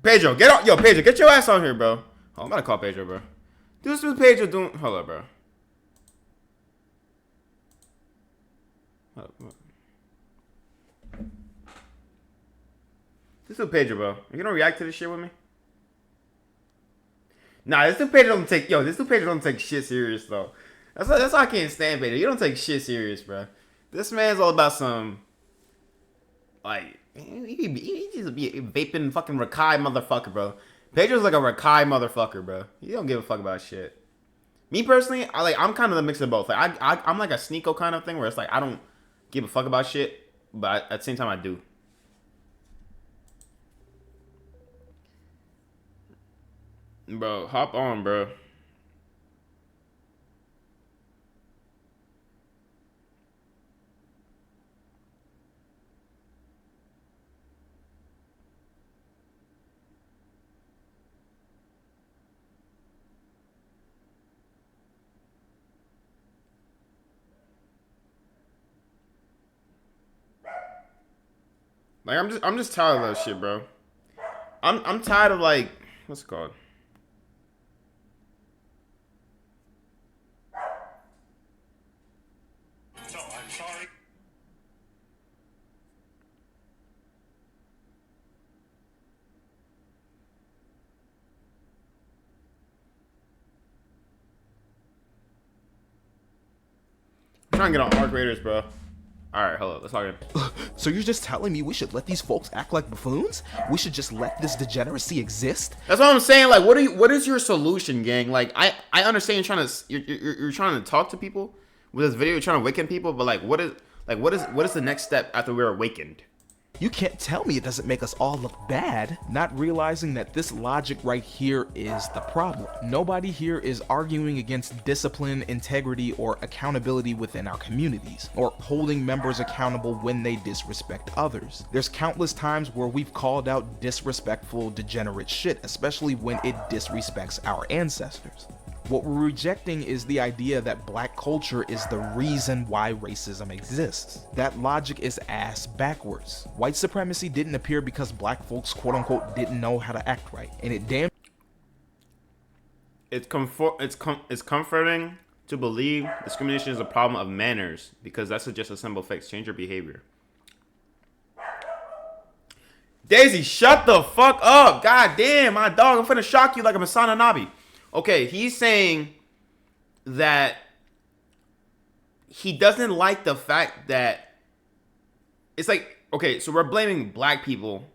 Pedro, Pedro, get your ass on here, bro. Oh, I'm about to call Pedro, bro. This is Pedro doing. Hold up, bro. This dude Pedro, bro. You gonna react to this shit with me? Nah, this dude Pedro don't take. Yo, this dude Pedro don't take shit serious though. That's why I can't stand Pedro. You don't take shit serious, bro. This man's all about some. Like he just be a vaping fucking Rakai motherfucker, bro. Pedro's like a Rakai motherfucker, bro. He don't give a fuck about shit. Me personally, I'm kind of the mix of both. Like I'm like a Sneeko kind of thing where it's like I don't give a fuck about shit, but at the same time I do. Bro, hop on, bro. Like I'm just tired of that shit, bro. I'm tired of like what's it called? So I'm sorry. I'm trying to get on Arc Raiders, bro. Alright, hello, let's talk again. So you're just telling me we should let these folks act like buffoons? We should just let this degeneracy exist? That's what I'm saying. Like, what is your solution, gang? Like, I understand you're trying to talk to people with this video, you're trying to awaken people, but like what is the next step after we're awakened? You can't tell me it doesn't make us all look bad, not realizing that this logic right here is the problem. Nobody here is arguing against discipline, integrity, or accountability within our communities, or holding members accountable when they disrespect others. There's countless times where we've called out disrespectful, degenerate shit, especially when it disrespects our ancestors. What we're rejecting is the idea that black culture is the reason why racism exists. That logic is ass backwards. White supremacy didn't appear because black folks quote unquote didn't know how to act right, and it damn It's comforting to believe discrimination is a problem of manners because that's just a simple fix. Change your behavior. Daisy, shut the fuck up. God damn, my dog. I'm finna shock you like a Masana Nabi. Okay, he's saying that he doesn't like the fact that it's like, okay, so we're blaming black people.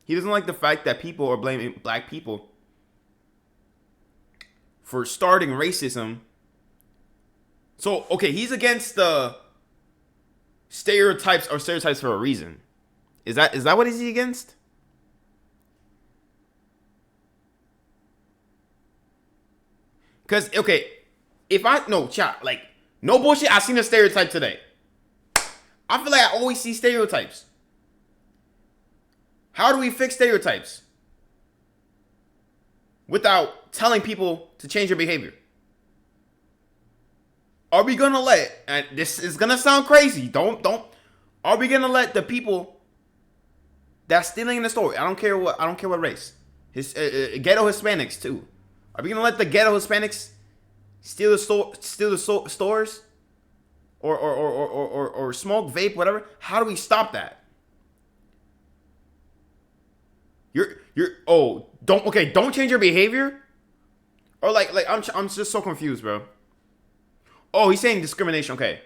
He doesn't like the fact that people are blaming black people for starting racism. So, okay, he's against the stereotypes for a reason. Is that what he's against? Because, okay, like, no bullshit, I seen a stereotype today. I feel like I always see stereotypes. How do we fix stereotypes without telling people to change their behavior? Are we gonna let, and this is gonna sound crazy, are we gonna let the people that's stealing in the store, I don't care what race, ghetto Hispanics too, are we gonna let the ghetto Hispanics steal the stores, or smoke, vape, whatever? How do we stop that? Don't change your behavior, or like I'm just so confused, bro. Oh, he's saying discrimination. Okay,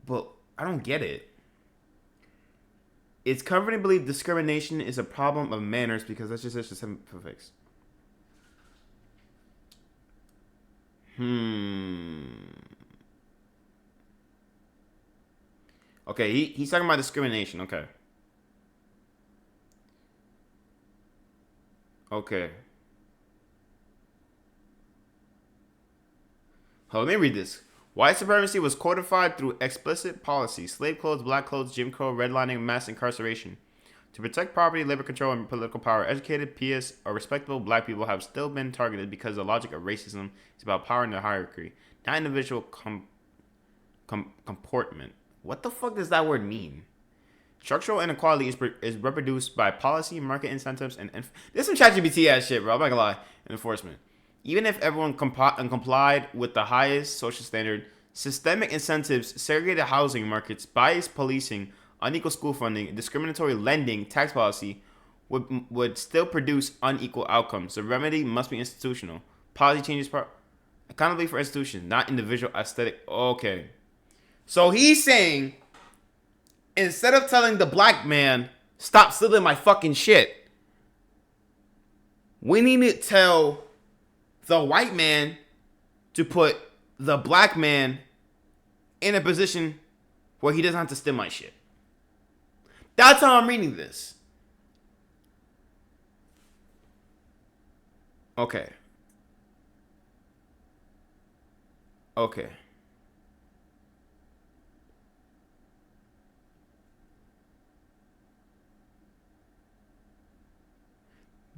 but I don't get it. It's comforting to believe discrimination is a problem of manners because that's just such a simple fix. Okay, he's talking about discrimination. Okay. Okay. Let me read this. White supremacy was codified through explicit policy: slave clothes, black clothes, Jim Crow, redlining, mass incarceration. To protect property, labor control, and political power, educated, pious, or respectable black people have still been targeted because the logic of racism is about power and the hierarchy, not individual comportment. What the fuck does that word mean? Structural inequality is reproduced by policy, market incentives, and there's some ChatGPT ass shit, bro. I'm not gonna lie. And enforcement. Even if everyone complied with the highest social standard, systemic incentives, segregated housing markets, biased policing, unequal school funding, discriminatory lending, tax policy would still produce unequal outcomes. The remedy must be institutional. Policy changes accountability for institutions, not individual aesthetic. Okay. So he's saying, instead of telling the black man, stop stealing my fucking shit, we need to tell the white man to put the black man in a position where he doesn't have to steal my shit. That's how I'm reading this. Okay. Okay.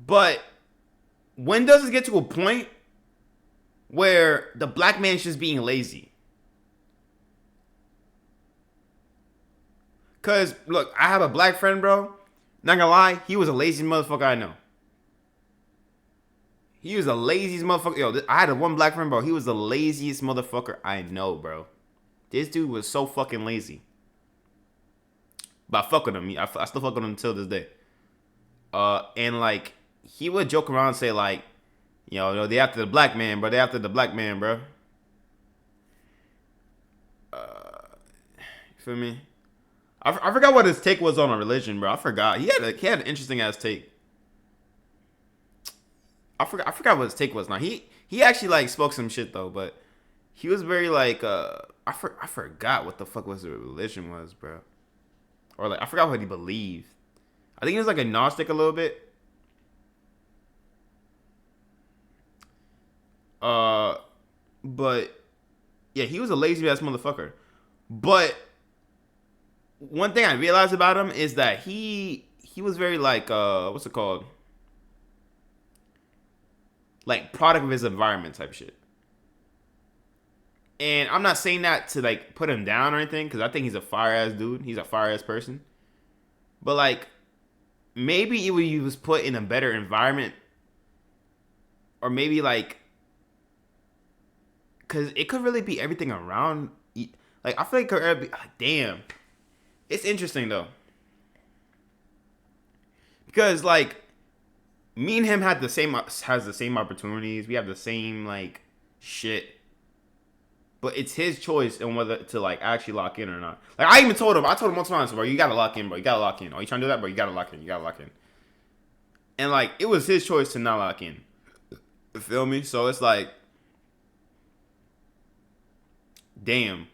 But when does it get to a point where the black man's just being lazy? Cause look, I have a black friend, bro. Not gonna lie, he was the laziest motherfucker I know. He was the laziest motherfucker. Yo, I had one black friend, bro. He was the laziest motherfucker I know, bro. This dude was so fucking lazy. But I fuck with him. I still fuck with him until this day. And like, he would joke around and say like, yo, they after the black man, bro. They after the black man, bro. You feel me? I forgot what his take was on a religion, bro. I forgot. He had an interesting ass take. I forgot what his take was. Now he actually like spoke some shit though, but he was very like I forgot what the fuck was the religion was, bro. Or like I forgot what he believed. I think he was like agnostic a little bit. But yeah, he was a lazy ass motherfucker. But one thing I realized about him is that he was very like what's it called? Like product of his environment type shit. And I'm not saying that to like put him down or anything, because I think he's a fire ass dude. He's a fire ass person. But like maybe he was put in a better environment, or maybe like, because it could really be everything around. Like I feel like it could be, damn. It's interesting though, because like me and him has the same opportunities. We have the same like shit, but it's his choice on whether to like actually lock in or not. Like I told him multiple times, bro, you gotta lock in, bro. You gotta lock in. Are you trying to do that, bro? You gotta lock in. You gotta lock in. And like it was his choice to not lock in. You feel me? So it's like, damn.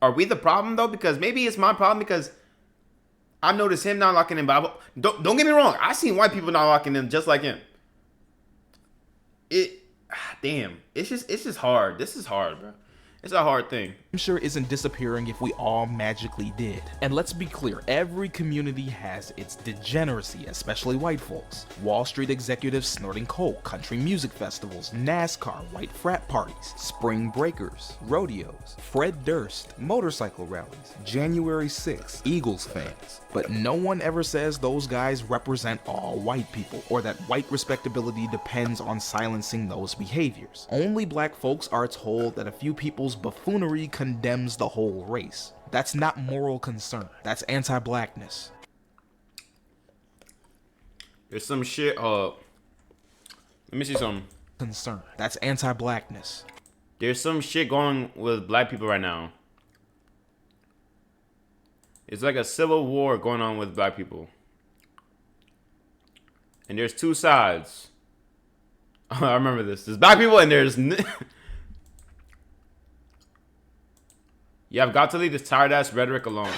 Are we the problem though? Because maybe it's my problem because I noticed him not locking in. But don't get me wrong. I seen white people not locking in just like him. Damn. It's just hard. This is hard, bro. It's a hard thing. I'm sure isn't disappearing if we all magically did. And let's be clear, every community has its degeneracy, especially white folks. Wall Street executives snorting coke, country music festivals, NASCAR, white frat parties, spring breakers, rodeos, Fred Durst, motorcycle rallies, January 6th, Eagles fans. But no one ever says those guys represent all white people, or that white respectability depends on silencing those behaviors. Only black folks are told that a few people's buffoonery condemns the whole race. That's not moral concern. That's anti-blackness. There's some shit. Let me see something. Concern. That's anti-blackness. There's some shit going with black people right now. It's like a civil war going on with black people. And there's two sides. I remember this. There's black people and there's... You have got to leave this tired ass rhetoric alone.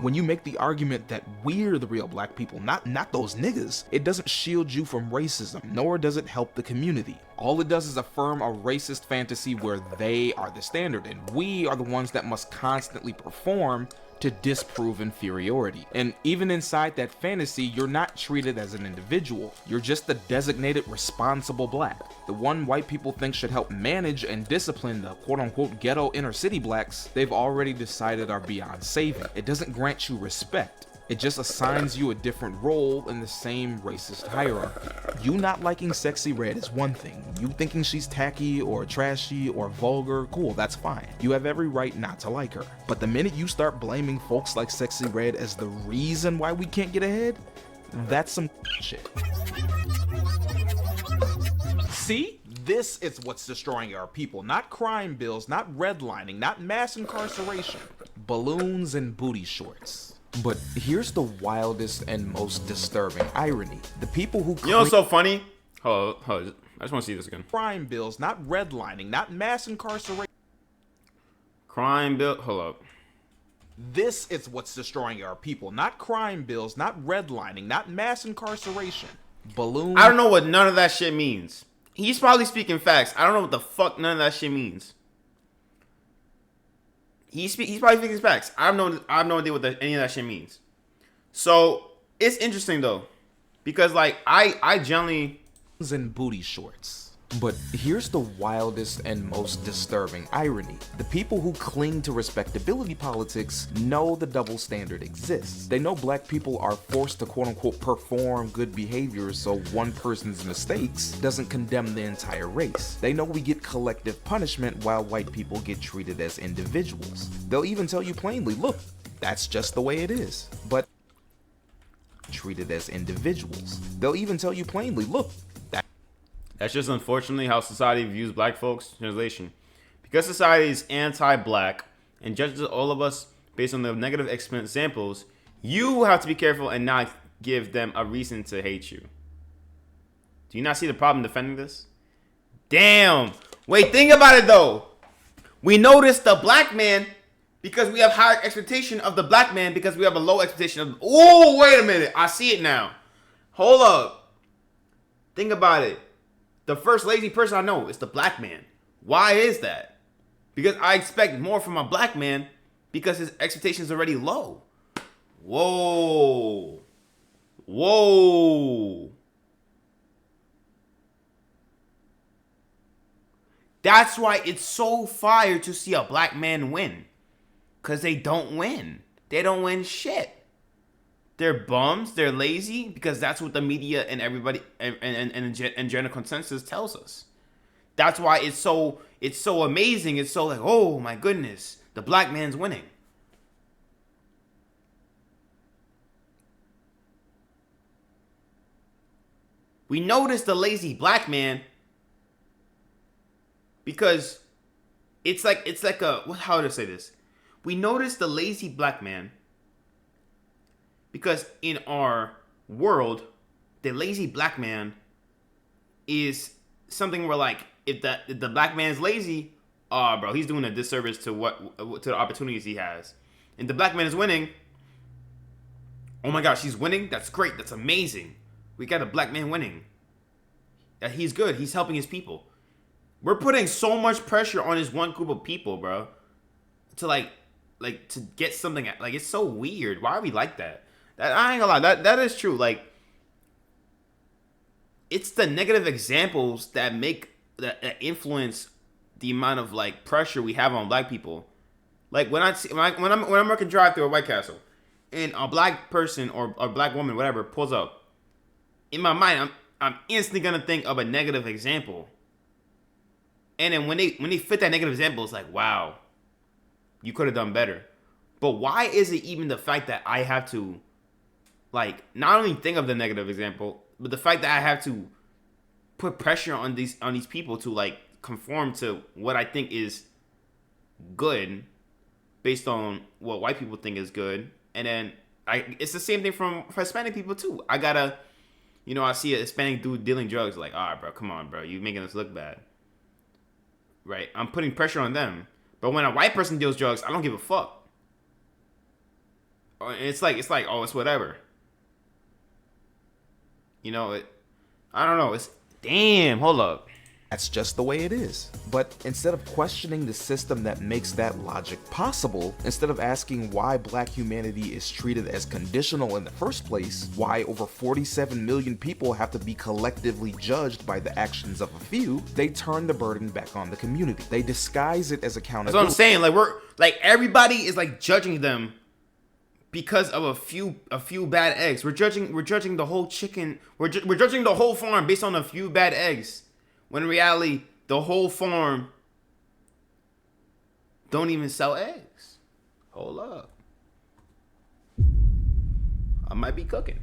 When you make the argument that we're the real black people, not those niggas, it doesn't shield you from racism, nor does it help the community. All it does is affirm a racist fantasy where they are the standard and we are the ones that must constantly perform to disprove inferiority. And even inside that fantasy, you're not treated as an individual. You're just the designated responsible black. The one white people think should help manage and discipline the quote-unquote ghetto inner city blacks, they've already decided are beyond saving. It doesn't grant you respect. It just assigns you a different role in the same racist hierarchy. You not liking Sexy Red is one thing. You thinking she's tacky or trashy or vulgar, cool, that's fine. You have every right not to like her. But the minute you start blaming folks like Sexy Red as the reason why we can't get ahead, that's some shit. See? This is what's destroying our people. Not crime bills, not redlining, not mass incarceration. Balloons and booty shorts. But here's the wildest and most disturbing irony. The people who You know what's so funny? Hold on. I just want to see this again. Crime bills, not redlining, not mass incarceration. Crime bill. Hold up. This is what's destroying our people. Not crime bills, not redlining, not mass incarceration. Balloons. I don't know what none of that shit means. He's probably speaking facts. I don't know what the fuck none of that shit means. He's probably speaking facts. I have no idea what any of that shit means. So it's interesting though, because like I generally in booty shorts. But here's the wildest and most disturbing irony. The people who cling to respectability politics know the double standard exists. They know black people are forced to quote-unquote perform good behaviors so one person's mistakes doesn't condemn the entire race. They know we get collective punishment while white people get treated as individuals. They'll even tell you plainly, look, that's just the way it is. But treated as individuals. They'll even tell you plainly, look, that's just unfortunately how society views black folks. Translation. Because society is anti-black and judges all of us based on the negative examples, you have to be careful and not give them a reason to hate you. Do you not see the problem defending this? Damn. Wait, think about it though. We notice the black man because we have higher expectation of the black man because we have a low expectation of... Oh, wait a minute. I see it now. Hold up. Think about it. The first lazy person I know is the black man. Why is that? Because I expect more from a black man because his expectation is already low. Whoa. Whoa. That's why it's so fire to see a black man win. Because they don't win. They don't win shit. They're bums. They're lazy because that's what the media and everybody and general consensus tells us. That's why it's so amazing. It's so like, oh my goodness, the black man's winning. We notice the lazy black man because it's like a how to say this? We notice the lazy black man because in our world, the lazy black man is something where like if the black man's lazy, bro, he's doing a disservice to the opportunities he has. And the black man is winning. Oh my gosh, he's winning. That's great. That's amazing. We got a black man winning. He's good. He's helping his people. We're putting so much pressure on this one group of people, bro, to like to get something. Like it's so weird. Why are we like that? I ain't gonna lie. That is true. Like it's the negative examples that that influence the amount of like pressure we have on black people. Like when I'm working drive-through at White Castle, and a black person or a black woman, whatever, pulls up, in my mind, I'm instantly gonna think of a negative example. And then when they fit that negative example, it's like, wow, you could have done better. But why is it even the fact that I have to, like, not only think of the negative example, but the fact that I have to put pressure on these people to like conform to what I think is good, based on what white people think is good, and then it's the same thing for Hispanic people too. I gotta, I see a Hispanic dude dealing drugs, like, all right, bro, come on, bro, you making us look bad. Right, I'm putting pressure on them. But when a white person deals drugs, I don't give a fuck. It's like, oh, it's whatever. I don't know. It's damn. Hold up. That's just the way it is. But instead of questioning the system that makes that logic possible, instead of asking why black humanity is treated as conditional in the first place, why over 47 million people have to be collectively judged by the actions of a few, they turn the burden back on the community. They disguise it as accountability. That's what I'm saying. Like everybody is like judging them because of a few bad eggs. We're judging the whole chicken. We're judging the whole farm based on a few bad eggs, when in reality the whole farm don't even sell eggs. Hold up, I might be cooking.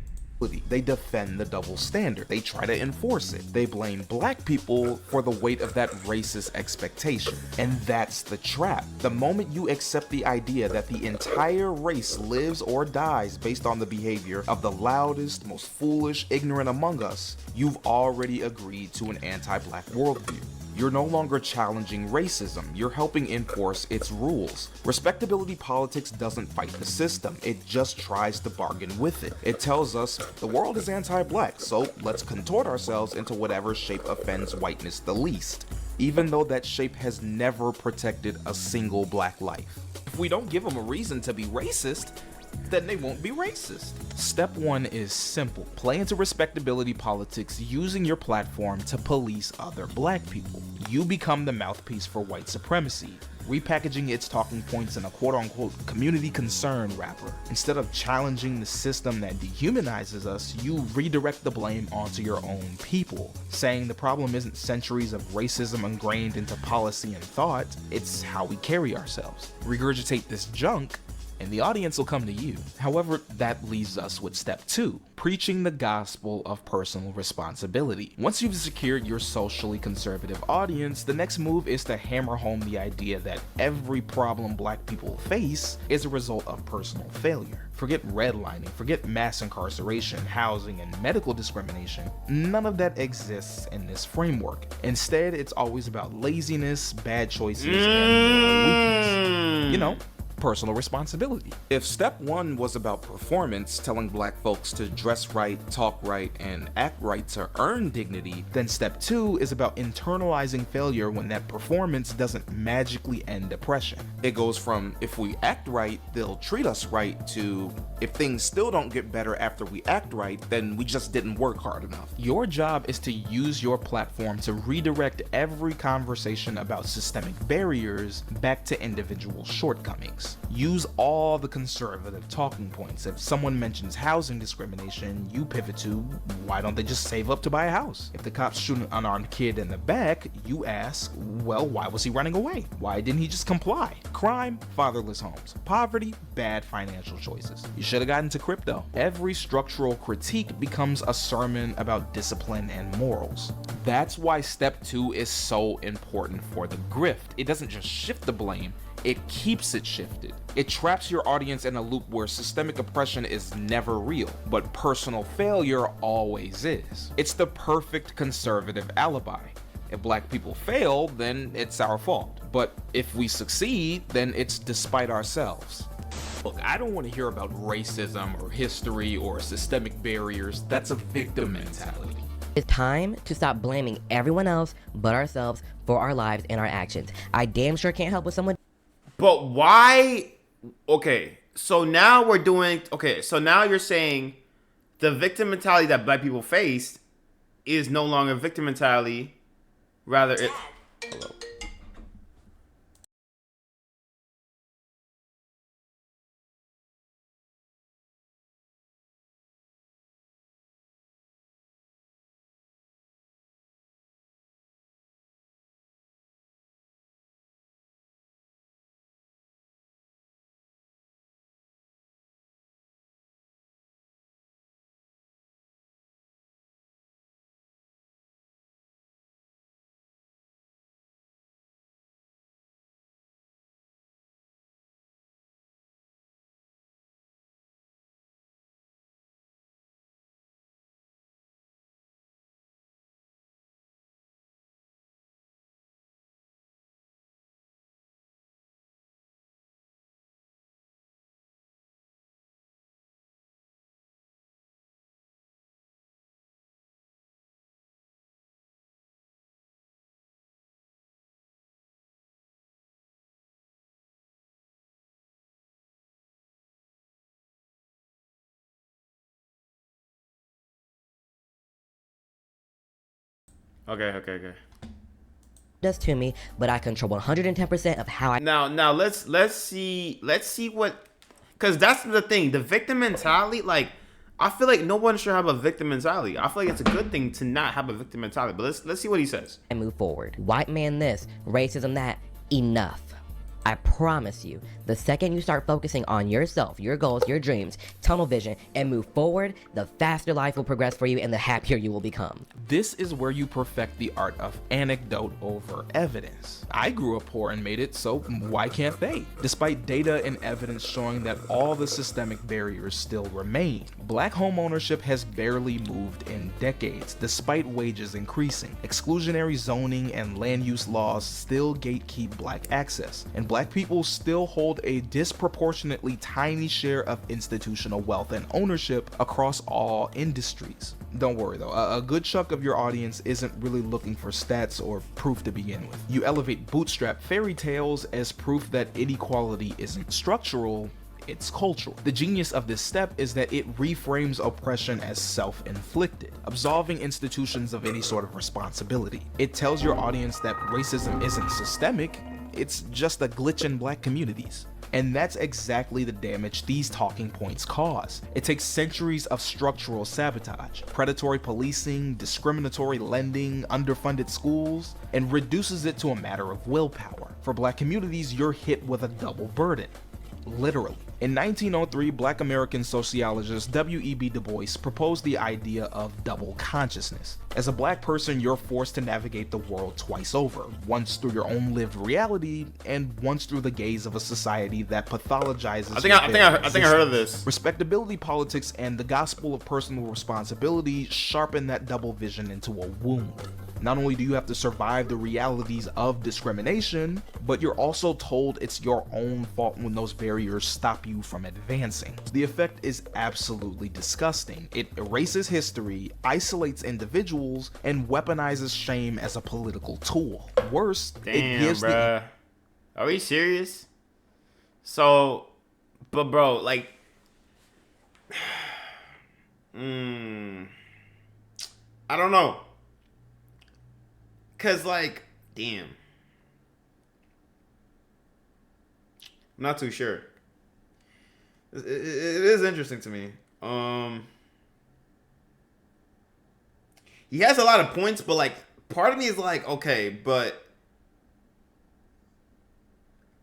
They defend the double standard. They try to enforce it. They blame black people for the weight of that racist expectation. And that's the trap. The moment you accept the idea that the entire race lives or dies based on the behavior of the loudest, most foolish, ignorant among us, you've already agreed to an anti-black worldview. You're no longer challenging racism, you're helping enforce its rules. Respectability politics doesn't fight the system, it just tries to bargain with it. It tells us the world is anti-black, so let's contort ourselves into whatever shape offends whiteness the least, even though that shape has never protected a single black life. If we don't give them a reason to be racist, then they won't be racist. Step 1 is simple. Play into respectability politics using your platform to police other black people. You become the mouthpiece for white supremacy, repackaging its talking points in a quote-unquote community concern wrapper. Instead of challenging the system that dehumanizes us, you redirect the blame onto your own people, saying the problem isn't centuries of racism ingrained into policy and thought, it's how we carry ourselves. Regurgitate this junk, and the audience will come to you. However, that leaves us with step 2, preaching the gospel of personal responsibility. Once you've secured your socially conservative audience, the next move is to hammer home the idea that every problem black people face is a result of personal failure. Forget redlining, forget mass incarceration, housing, and medical discrimination. None of that exists in this framework. Instead, it's always about laziness, bad choices, and moral weakness. You know, personal responsibility. If step 1 was about performance, telling black folks to dress right, talk right, and act right to earn dignity, then step 2 is about internalizing failure when that performance doesn't magically end oppression. It goes from, if we act right, they'll treat us right, to, if things still don't get better after we act right, then we just didn't work hard enough. Your job is to use your platform to redirect every conversation about systemic barriers back to individual shortcomings. Use all the conservative talking points. If someone mentions housing discrimination, you pivot to, why don't they just save up to buy a house? If the cops shoot an unarmed kid in the back, you ask, well, why was he running away? Why didn't he just comply? Crime, fatherless homes. Poverty, bad financial choices. You should have gotten to crypto. Every structural critique becomes a sermon about discipline and morals. That's why step 2 is so important for the grift. It doesn't just shift the blame, it keeps it shifted. It traps your audience in a loop where systemic oppression is never real, but personal failure always is. It's the perfect conservative alibi. If black people fail, then it's our fault. But if we succeed, then it's despite ourselves. Look, I don't want to hear about racism or history or systemic barriers. That's a victim mentality. It's time to stop blaming everyone else but ourselves for our lives and our actions. I damn sure can't help with someone. But why? Okay, so now we're doing. Okay, so now you're saying the victim mentality that black people face is no longer victim mentality. Rather, it. Hello. Okay. Does to me, but I control 110% of how I. Now let's see what Because that's the thing. The victim mentality, like, I feel like no one should have a victim mentality. I feel like it's a good thing to not have a victim mentality. But let's see what he says. And move forward. White man this, racism that, enough. I promise you, the second you start focusing on yourself, your goals, your dreams, tunnel vision, and move forward, the faster life will progress for you and the happier you will become. This is where you perfect the art of anecdote over evidence. I grew up poor and made it, so why can't they? Despite data and evidence showing that all the systemic barriers still remain, black home ownership has barely moved in decades, despite wages increasing. Exclusionary zoning and land use laws still gatekeep black access, and black people still hold a disproportionately tiny share of institutional wealth and ownership across all industries. Don't worry though, a good chunk of your audience isn't really looking for stats or proof to begin with. You elevate bootstrap fairy tales as proof that inequality isn't structural, it's cultural. The genius of this step is that it reframes oppression as self-inflicted, absolving institutions of any sort of responsibility. It tells your audience that racism isn't systemic, it's just a glitch in black communities. And that's exactly the damage these talking points cause. It takes centuries of structural sabotage, predatory policing, discriminatory lending, underfunded schools, and reduces it to a matter of willpower. For black communities, you're hit with a double burden. Literally. In 1903, black American sociologist W.E.B. Du Bois proposed the idea of double consciousness. As a black person, you're forced to navigate the world twice over, once through your own lived reality, and once through the gaze of a society that pathologizes. I think I heard of this. Respectability politics and the gospel of personal responsibility sharpen that double vision into a wound. Not only do you have to survive the realities of discrimination, but you're also told it's your own fault when those barriers stop you from advancing. The effect is absolutely disgusting. It erases history, isolates individuals, and weaponizes shame as a political tool. Worse, it gives bruh. Are we serious? So, but bro, like, I don't know. Cause like, damn. I'm not too sure. It is interesting to me. He has a lot of points, but like, part of me is like, okay, but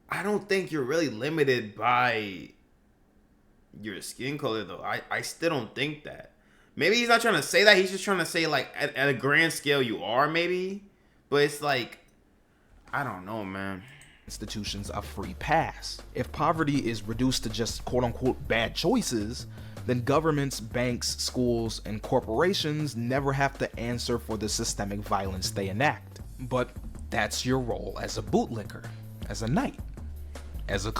I don't think you're really limited by your skin color, though. I still don't think that. Maybe he's not trying to say that. He's just trying to say, like, at a grand scale, you are, maybe. But it's like, I don't know, man. Institutions a free pass. If poverty is reduced to just quote-unquote bad choices, then governments, banks, schools, and corporations never have to answer for the systemic violence they enact. But that's your role as a bootlicker, as a knight, as a...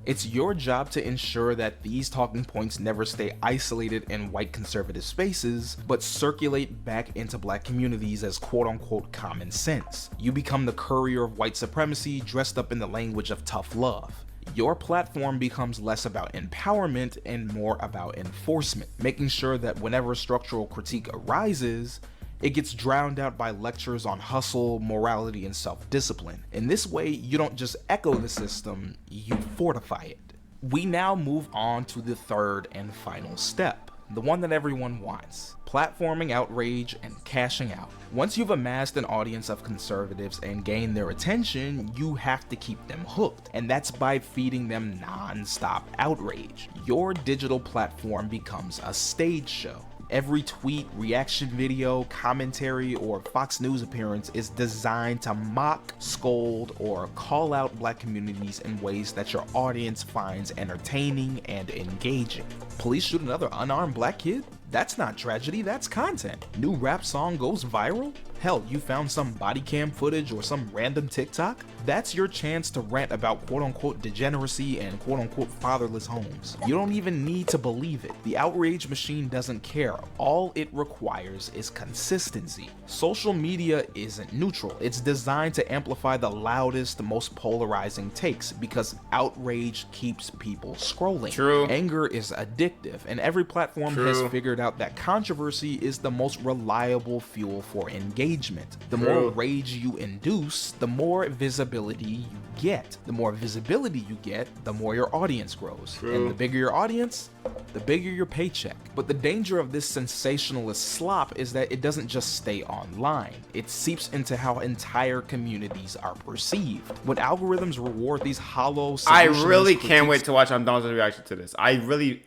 It's your job to ensure that these talking points never stay isolated in white conservative spaces, but circulate back into black communities as quote-unquote common sense. You become the courier of white supremacy dressed up in the language of tough love. Your platform becomes less about empowerment and more about enforcement, making sure that whenever structural critique arises, it gets drowned out by lectures on hustle, morality, and self-discipline. In this way, you don't just echo the system, you fortify it. We now move on to the third and final step, the one that everyone wants: platforming outrage and cashing out. Once you've amassed an audience of conservatives and gained their attention, you have to keep them hooked, and that's by feeding them non-stop outrage. Your digital platform becomes a stage show. Every tweet, reaction video, commentary, or Fox News appearance is designed to mock, scold, or call out black communities in ways that your audience finds entertaining and engaging. Police shoot another unarmed black kid? That's not tragedy, that's content. New rap song goes viral? Hell, you found some body cam footage or some random TikTok? That's your chance to rant about quote-unquote degeneracy and quote-unquote fatherless homes. You don't even need to believe it. The outrage machine doesn't care. All it requires is consistency. Social media isn't neutral. It's designed to amplify the loudest, most polarizing takes because outrage keeps people scrolling. True. Anger is addictive, and every platform has figured out that controversy is the most reliable fuel for engagement. engagement. The more rage you induce, the more visibility you get. The more visibility you get, the more your audience grows. And the bigger your audience, the bigger your paycheck. But the danger of this sensationalist slop is that it doesn't just stay online. It seeps into how entire communities are perceived. When algorithms reward these hollow, I really can't wait to watch Andon's reaction to this. I really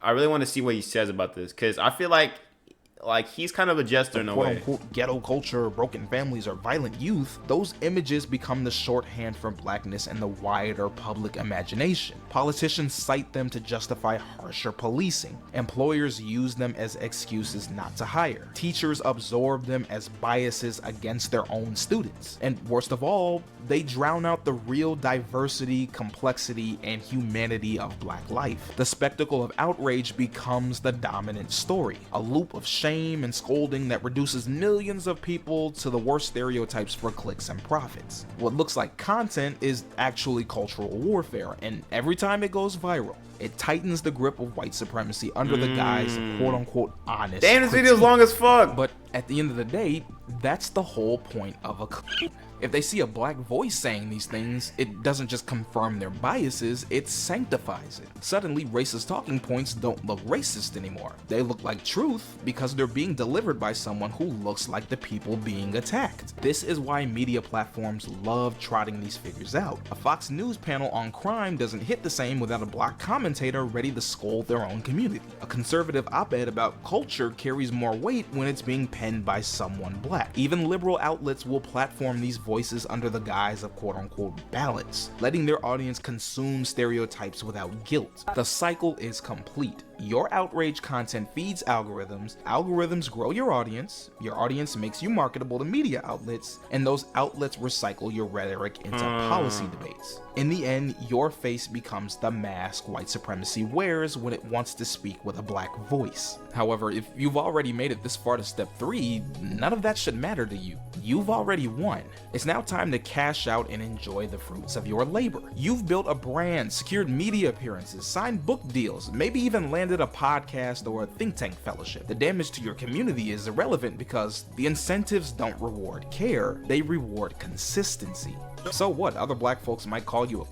want to see what he says about this, because I feel like he's kind of a jester in a way. Quote-unquote ghetto culture, broken families, or violent youth, those images become the shorthand for blackness in the wider public imagination. Politicians cite them to justify harsher policing. Employers use them as excuses not to hire. Teachers absorb them as biases against their own students. And worst of all, they drown out the real diversity, complexity, and humanity of black life. The spectacle of outrage becomes the dominant story, a loop of shame and scolding that reduces millions of people to the worst stereotypes for clicks and profits. What looks like content is actually cultural warfare, and every time it goes viral, it tightens the grip of white supremacy under the guise of quote-unquote honest Damn, this video's long as fuck. But at the end of the day, that's the whole point of a clip. If they see a black voice saying these things, it doesn't just confirm their biases, it sanctifies it. Suddenly, racist talking points don't look racist anymore. They look like truth because they're being delivered by someone who looks like the people being attacked. This is why media platforms love trotting these figures out. A Fox News panel on crime doesn't hit the same without a black commentator ready to scold their own community. A conservative op-ed about culture carries more weight when it's being penned by someone black. Even liberal outlets will platform these voices under the guise of quote-unquote balance, letting their audience consume stereotypes without guilt. The cycle is complete. Your outrage content feeds algorithms grow your audience makes you marketable to media outlets, and those outlets recycle your rhetoric into policy debates. In the end, your face becomes the mask white supremacy wears when it wants to speak with a black voice. However, if you've already made it this far to step 3, none of that should matter to you. You've already won. It's now time to cash out and enjoy the fruits of your labor. You've built a brand, secured media appearances, signed book deals, maybe even landed a podcast or a think tank fellowship. The damage to your community is irrelevant because the incentives don't reward care, they reward consistency. So what? Other black folks might call you a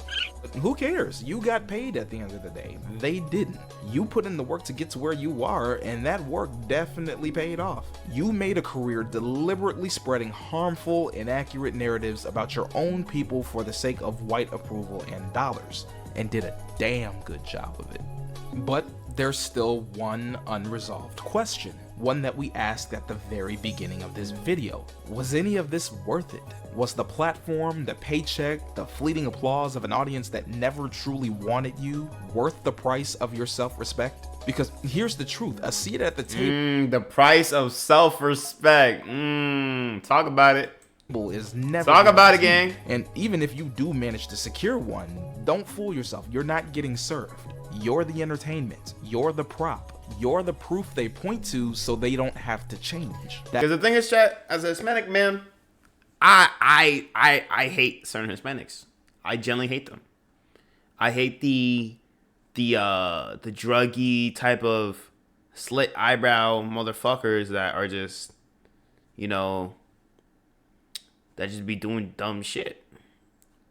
who cares? You got paid at the end of the day. They didn't. You put in the work to get to where you are, and that work definitely paid off. You made a career deliberately spreading harmful, inaccurate narratives about your own people for the sake of white approval and dollars, and did a damn good job of it. But there's still one unresolved question, one that we asked at the very beginning of this video. Was any of this worth it? Was the platform, the paycheck, the fleeting applause of an audience that never truly wanted you worth the price of your self-respect? Because here's the truth, a seat at the table the price of self-respect. Talk about it. Is never talk about it, gang. And even if you do manage to secure one, don't fool yourself. You're not getting served. You're the entertainment. You're the prop. You're the proof they point to so they don't have to change. Because the thing is, chat, as a Hispanic man, I hate certain Hispanics. I generally hate them. I hate the druggy type of slit eyebrow motherfuckers that are just, you know, that just be doing dumb shit.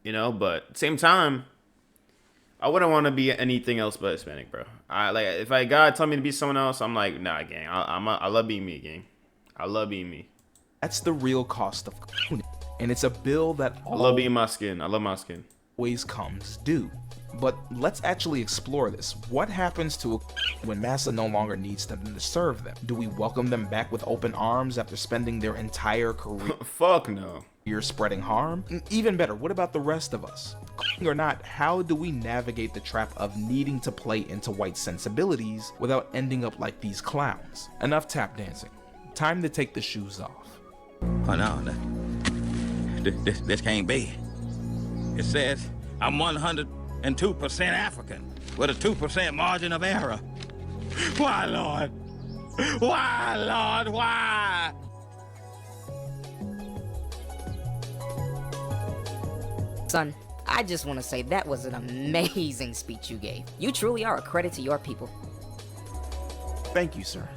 You know, but at the same time, I wouldn't want to be anything else but Hispanic, bro. If God tell me to be someone else, I'm like, nah, gang. I love being me, gang. I love being me. That's the real cost of and it's a bill that I love being my skin. I love my skin. Always comes due. But let's actually explore this. What happens to when Massa no longer needs them to serve them? Do we welcome them back with open arms after spending their entire career? Fuck no. You're spreading harm? Even better, what about the rest of us? Or not, how do we navigate the trap of needing to play into white sensibilities without ending up like these clowns? Enough tap dancing. Time to take the shoes off. Oh no, this can't be. It says I'm 102% African with a 2% margin of error. Why, Lord? Why, Lord? Why? Son, I just want to say that was an amazing speech you gave. You truly are a credit to your people. Thank you, sir.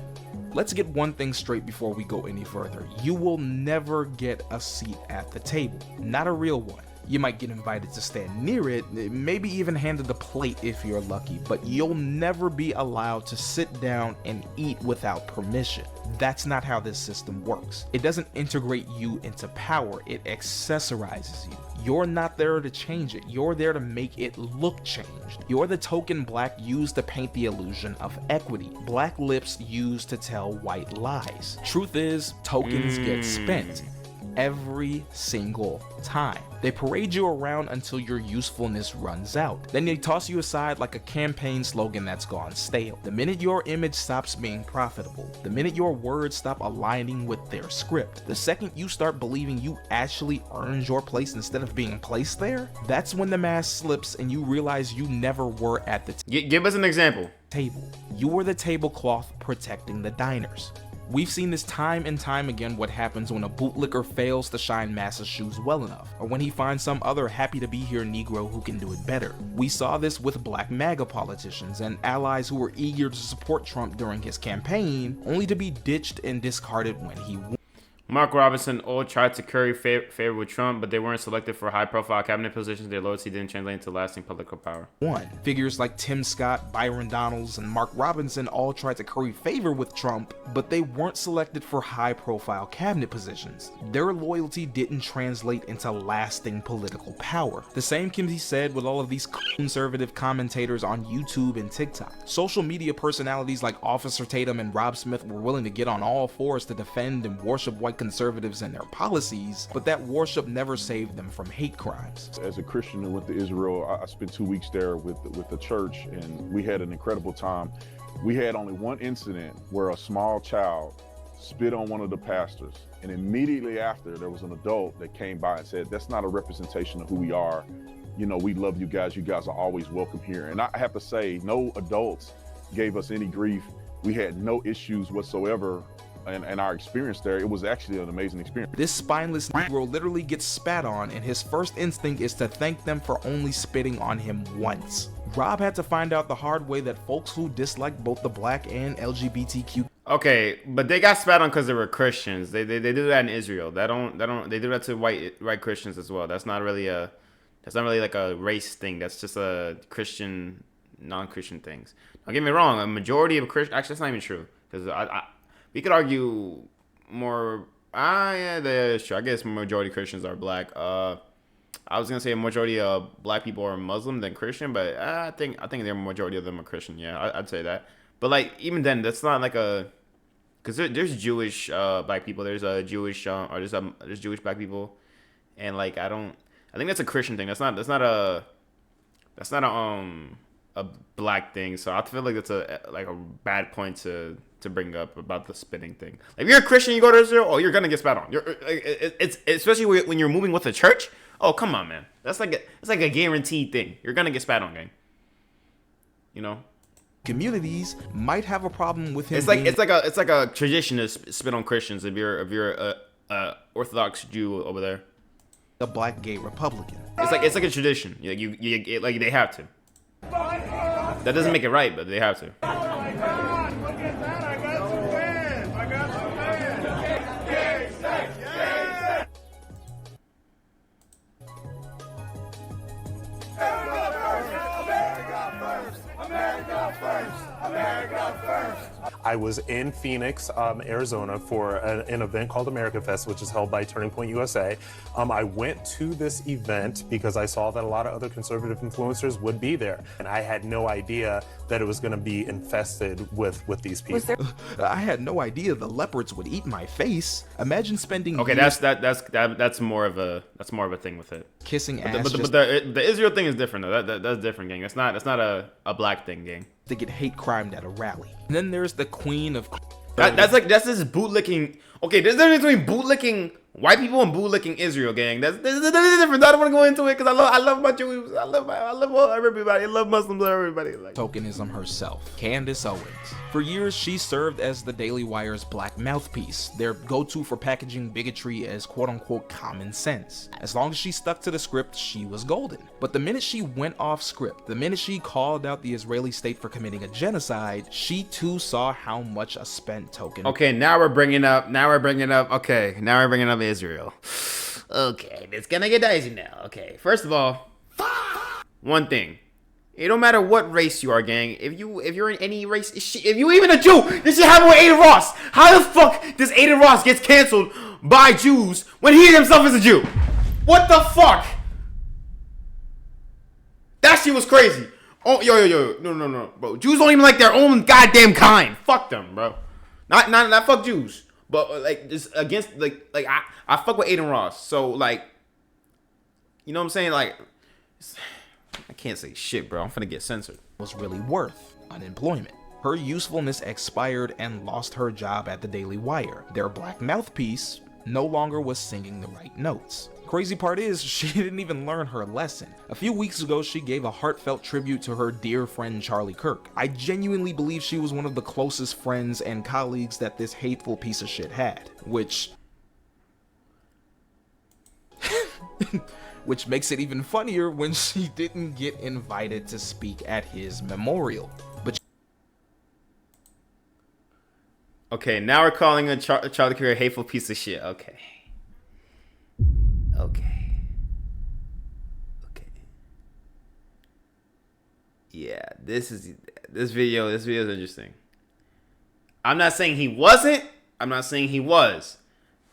Let's get one thing straight before we go any further. You will never get a seat at the table. Not a real one. You might get invited to stand near it, maybe even handed a plate if you're lucky, but you'll never be allowed to sit down and eat without permission. That's not how this system works. It doesn't integrate you into power, it accessorizes you. You're not there to change it, you're there to make it look changed. You're the token black used to paint the illusion of equity. Black lips used to tell white lies. Truth is, tokens get spent. Every single time. They parade you around until your usefulness runs out. Then they toss you aside like a campaign slogan that's gone stale. The minute your image stops being profitable, the minute your words stop aligning with their script, the second you start believing you actually earned your place instead of being placed there, that's when the mask slips and you realize you never were at the Give us an example. Table. You were the tablecloth protecting the diners. We've seen this time and time again what happens when a bootlicker fails to shine Massa's shoes well enough, or when he finds some other happy-to-be-here Negro who can do it better. We saw this with black MAGA politicians and allies who were eager to support Trump during his campaign, only to be ditched and discarded when he won. Mark Robinson all tried to curry favor with Trump, but they weren't selected for high-profile cabinet positions. Their loyalty didn't translate into lasting political power. Figures like Tim Scott, Byron Donalds, and Mark Robinson all tried to curry favor with Trump, but they weren't selected for high-profile cabinet positions. Their loyalty didn't translate into lasting political power. The same can be said with all of these conservative commentators on YouTube and TikTok. Social media personalities like Officer Tatum and Rob Smith were willing to get on all fours to defend and worship white conservatives and their policies, but that worship never saved them from hate crimes. As a Christian who went to Israel, I spent 2 weeks there with the church, and we had an incredible time. We had only one incident where a small child spit on one of the pastors, and immediately after there was an adult that came by and said, "That's not a representation of who we are. You know, we love you guys. You guys are always welcome here." And I have to say, no adults gave us any grief. We had no issues whatsoever. And our experience there, it was actually an amazing experience. This spineless Negro literally gets spat on, and his first instinct is to thank them for only spitting on him once. Rob had to find out the hard way that folks who dislike both the black and LGBTQ. Okay, but they got spat on because they were Christians. They do that in Israel. They do that to white Christians as well. That's not really like a race thing. That's just a Christian, non-Christian things. Don't get me wrong. A majority of Christians, actually, that's not even true, because we could argue more. Yeah, that's true. I guess majority of Christians are black. I was gonna say a majority of black people are Muslim than Christian, but I think the majority of them are Christian. Yeah, I'd say that. But like even then, that's not like because there's Jewish black people. There's a Jewish there's Jewish black people, and like I think that's a Christian thing. That's not a black thing. So I feel like that's a bad point to bring up about the spitting thing. Like, if you're a Christian, you go to Israel, you're gonna get spat on. It's especially when you're moving with the church. Oh, come on, man. It's like a guaranteed thing. You're gonna get spat on, gang. You know. Communities might have a problem with him. It's like a tradition to spit on Christians if you're a Orthodox Jew over there. A black gay Republican. It's like a tradition. You like they have to. That doesn't make it right, but they have to. I was in Phoenix, Arizona for an event called America Fest, which is held by Turning Point USA. I went to this event because I saw that a lot of other conservative influencers would be there. And I had no idea that it was going to be infested with these people. I had no idea the leopards would eat my face. Imagine spending Okay, years that's more of a thing with it. Kissing ass. But the Israel thing is different though. That's different, gang. That's not a black thing, gang. To get hate crimed at a rally. And then there's the queen of that's this bootlicking. Okay, there's a difference between bootlicking White people and bootlicking Israel, gang. That's different. I don't want to go into it because I love my Jews. I love all everybody. I love Muslims. Everybody. Like tokenism herself, Candace Owens. For years, she served as the Daily Wire's black mouthpiece, their go-to for packaging bigotry as quote-unquote common sense. As long as she stuck to the script, she was golden. But the minute she went off script, the minute she called out the Israeli state for committing a genocide, she too saw how much a spent token. Okay, now we're bringing up Israel. Okay, it's gonna get dicey now. Okay, first of all, one thing. It don't matter what race you are, gang. If you're in any race, if you even a Jew, this shit happened with Aiden Ross. How the fuck does Aiden Ross get canceled by Jews when he himself is a Jew? What the fuck? That shit was crazy. Oh, yo, no, bro. Jews don't even like their own goddamn kind. Fuck them, bro. Not fuck Jews, but like just against like I fuck with Aiden Ross. So like, you know what I'm saying? Like, I can't say shit, bro. I'm finna get censored. Was really worth unemployment. Her usefulness expired and lost her job at the Daily Wire. Their black mouthpiece no longer was singing the right notes. Crazy part is, she didn't even learn her lesson. A few weeks ago, she gave a heartfelt tribute to her dear friend Charlie Kirk. I genuinely believe she was one of the closest friends and colleagues that this hateful piece of shit had, which makes it even funnier when she didn't get invited to speak at his memorial. But okay, now we're calling a Charlie Kirk a hateful piece of shit. Okay. Yeah, this video is interesting. I'm not saying he wasn't. I'm not saying he was.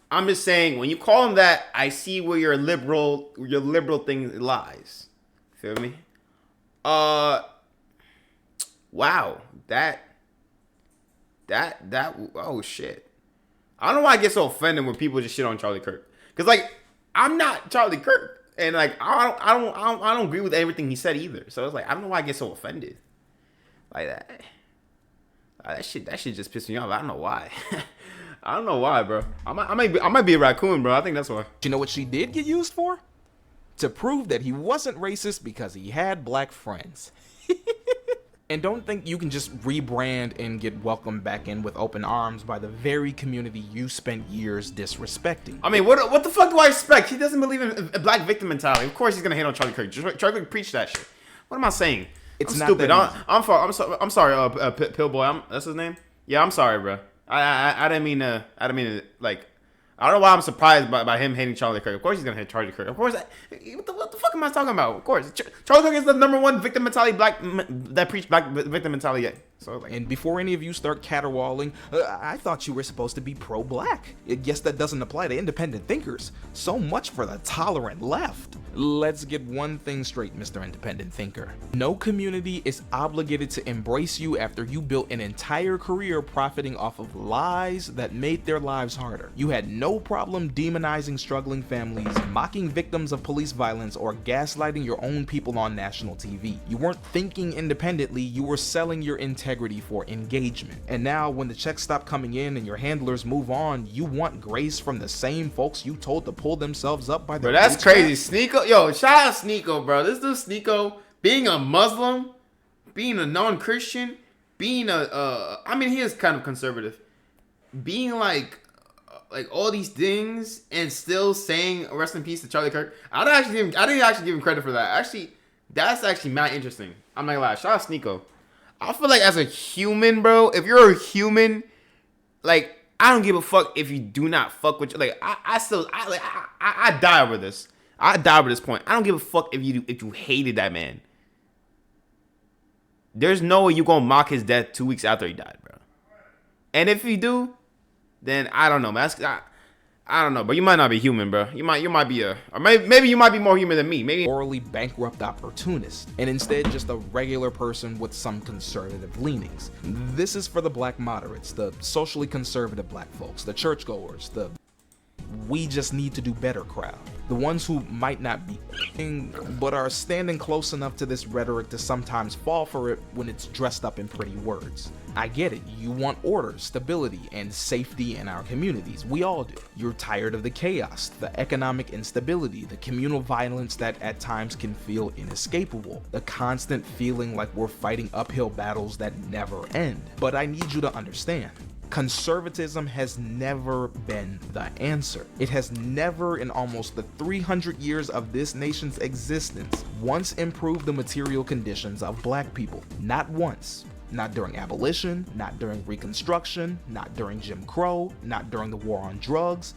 I'm just saying when you call him that, I see where your liberal thing lies. Feel me? Wow. That oh shit. I don't know why I get so offended when people just shit on Charlie Kirk. Cause like I'm not Charlie Kirk, and like I don't agree with everything he said either. So it's like I don't know why I get so offended like that. That shit just pissed me off. I don't know why. I don't know why, bro. I might be a raccoon, bro. I think that's why. You know what she did get used for? To prove that he wasn't racist because he had black friends. And don't think you can just rebrand and get welcomed back in with open arms by the very community you spent years disrespecting. I mean, what the fuck do I expect? He doesn't believe in a black victim mentality. Of course he's gonna hate on Charlie Kirk. Charlie Kirk preached that shit. What am I saying? It's I'm not stupid. that I'm sorry, Pillboy. That's his name? Yeah, I'm sorry, bro. I didn't mean to like. I don't know why I'm surprised by him hating Charlie Kirk. Of course he's gonna hate Charlie Kirk. Of course. What the fuck am I talking about? Of course. Charlie Kirk is the #1 victim mentality that preached black victim mentality yet. So like. And before any of you start caterwauling, I thought you were supposed to be pro-black. Yes, that doesn't apply to independent thinkers. So much for the tolerant left. Let's get one thing straight, Mr. Independent Thinker. No community is obligated to embrace you after you built an entire career profiting off of lies that made their lives harder. You had no problem demonizing struggling families, mocking victims of police violence, or gaslighting your own people on national TV. You weren't thinking independently, you were selling your integrity for engagement. And now when the checks stop coming in and your handlers move on, you want grace from the same folks you told to pull themselves up by their Bro, that's crazy. Sneeko, yo, shout out Sneeko, bro. This dude Sneeko, being a Muslim, being a non-Christian, being I mean, he is kind of conservative. Being like all these things and still saying rest in peace to Charlie Kirk. I didn't actually give him credit for that. Actually, that's actually mad interesting. I'm not gonna lie. Shout out Sneeko. I feel like as a human, bro, if you're a human, like I don't give a fuck if you do not fuck with like I die over this. I die over this point. I don't give a fuck if you hated that man. There's no way you gonna mock his death 2 weeks after he died, bro. And if you do, then I don't know, man. I don't know, but you might not be human, bro. You might be or maybe you might be more human than me. Maybe morally bankrupt opportunist, and instead just a regular person with some conservative leanings. This is for the black moderates, the socially conservative black folks, the churchgoers, the we just need to do better crowd. The ones who might not be but are standing close enough to this rhetoric to sometimes fall for it when it's dressed up in pretty words. I get it, you want order, stability, and safety in our communities. We all do. You're tired of the chaos, the economic instability, the communal violence that at times can feel inescapable, the constant feeling like we're fighting uphill battles that never end. But I need you to understand, conservatism has never been the answer. It has never, in almost the 300 years of this nation's existence, once improved the material conditions of black people. Not once. Not during abolition, not during Reconstruction, not during Jim Crow, not during the war on drugs.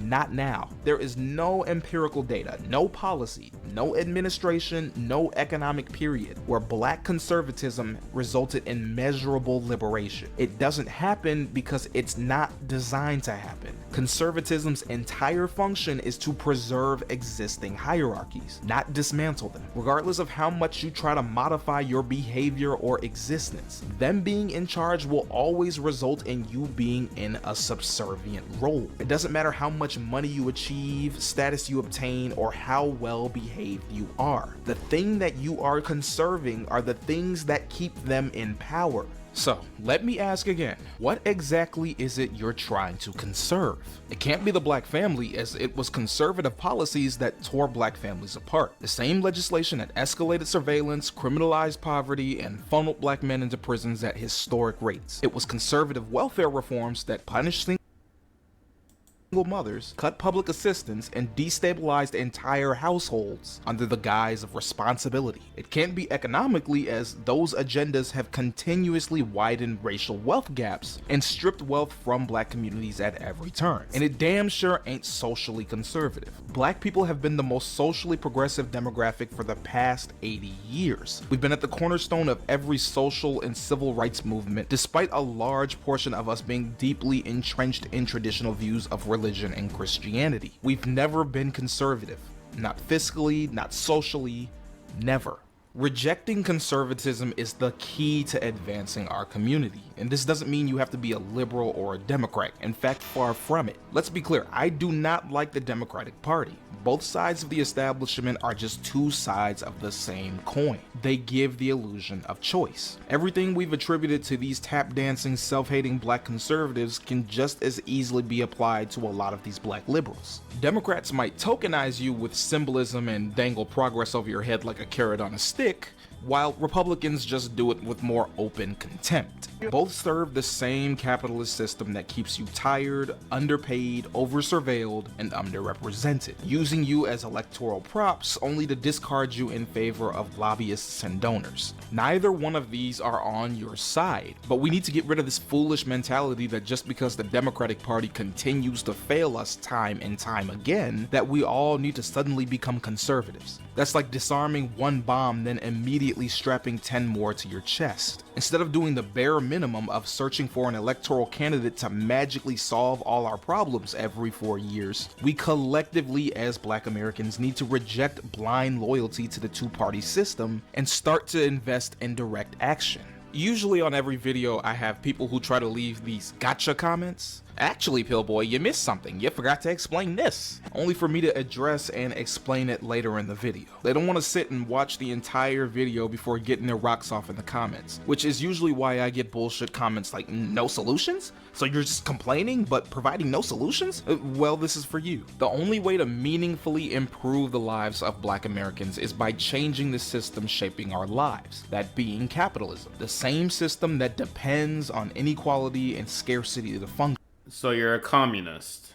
Not now. There is no empirical data, no policy, no administration, no economic period where black conservatism resulted in measurable liberation. It doesn't happen because it's not designed to happen. Conservatism's entire function is to preserve existing hierarchies, not dismantle them. Regardless of how much you try to modify your behavior or existence, them being in charge will always result in you being in a subservient role. It doesn't matter how much money you achieve, status you obtain, or how well behaved you are. The thing that you are conserving are the things that keep them in power. So, let me ask again, what exactly is it you're trying to conserve? It can't be the black family, as it was conservative policies that tore black families apart. The same legislation that escalated surveillance, criminalized poverty, and funneled black men into prisons at historic rates. It was conservative welfare reforms that punished single mothers, cut public assistance, and destabilized entire households under the guise of responsibility. It can't be economically, as those agendas have continuously widened racial wealth gaps and stripped wealth from black communities at every turn. And it damn sure ain't socially conservative. Black people have been the most socially progressive demographic for the past 80 years. We've been at the cornerstone of every social and civil rights movement, despite a large portion of us being deeply entrenched in traditional views of religion and Christianity. We've never been conservative. Not fiscally, not socially, never. Rejecting conservatism is the key to advancing our community, and this doesn't mean you have to be a liberal or a Democrat. In fact, far from it. Let's be clear, I do not like the Democratic Party. Both sides of the establishment are just two sides of the same coin. They give the illusion of choice. Everything we've attributed to these tap-dancing, self-hating black conservatives can just as easily be applied to a lot of these black liberals. Democrats might tokenize you with symbolism and dangle progress over your head like a carrot on a stick, while Republicans just do it with more open contempt. Both serve the same capitalist system that keeps you tired, underpaid, over-surveilled, and underrepresented, using you as electoral props only to discard you in favor of lobbyists and donors. Neither one of these are on your side, but we need to get rid of this foolish mentality that just because the Democratic Party continues to fail us time and time again, that we all need to suddenly become conservatives. That's like disarming one bomb, then immediately strapping 10 more to your chest. Instead of doing the bare minimum of searching for an electoral candidate to magically solve all our problems every 4 years, we collectively as black Americans need to reject blind loyalty to the two-party system and start to invest in direct action. Usually on every video, I have people who try to leave these gotcha comments. Actually, Pillboy, you missed something. You forgot to explain this. Only for me to address and explain it later in the video. They don't want to sit and watch the entire video before getting their rocks off in the comments, which is usually why I get bullshit comments like, no solutions? So you're just complaining but providing no solutions? Well, this is for you. The only way to meaningfully improve the lives of black Americans is by changing the system shaping our lives, that being capitalism, the same system that depends on inequality and scarcity to function. So you're a communist.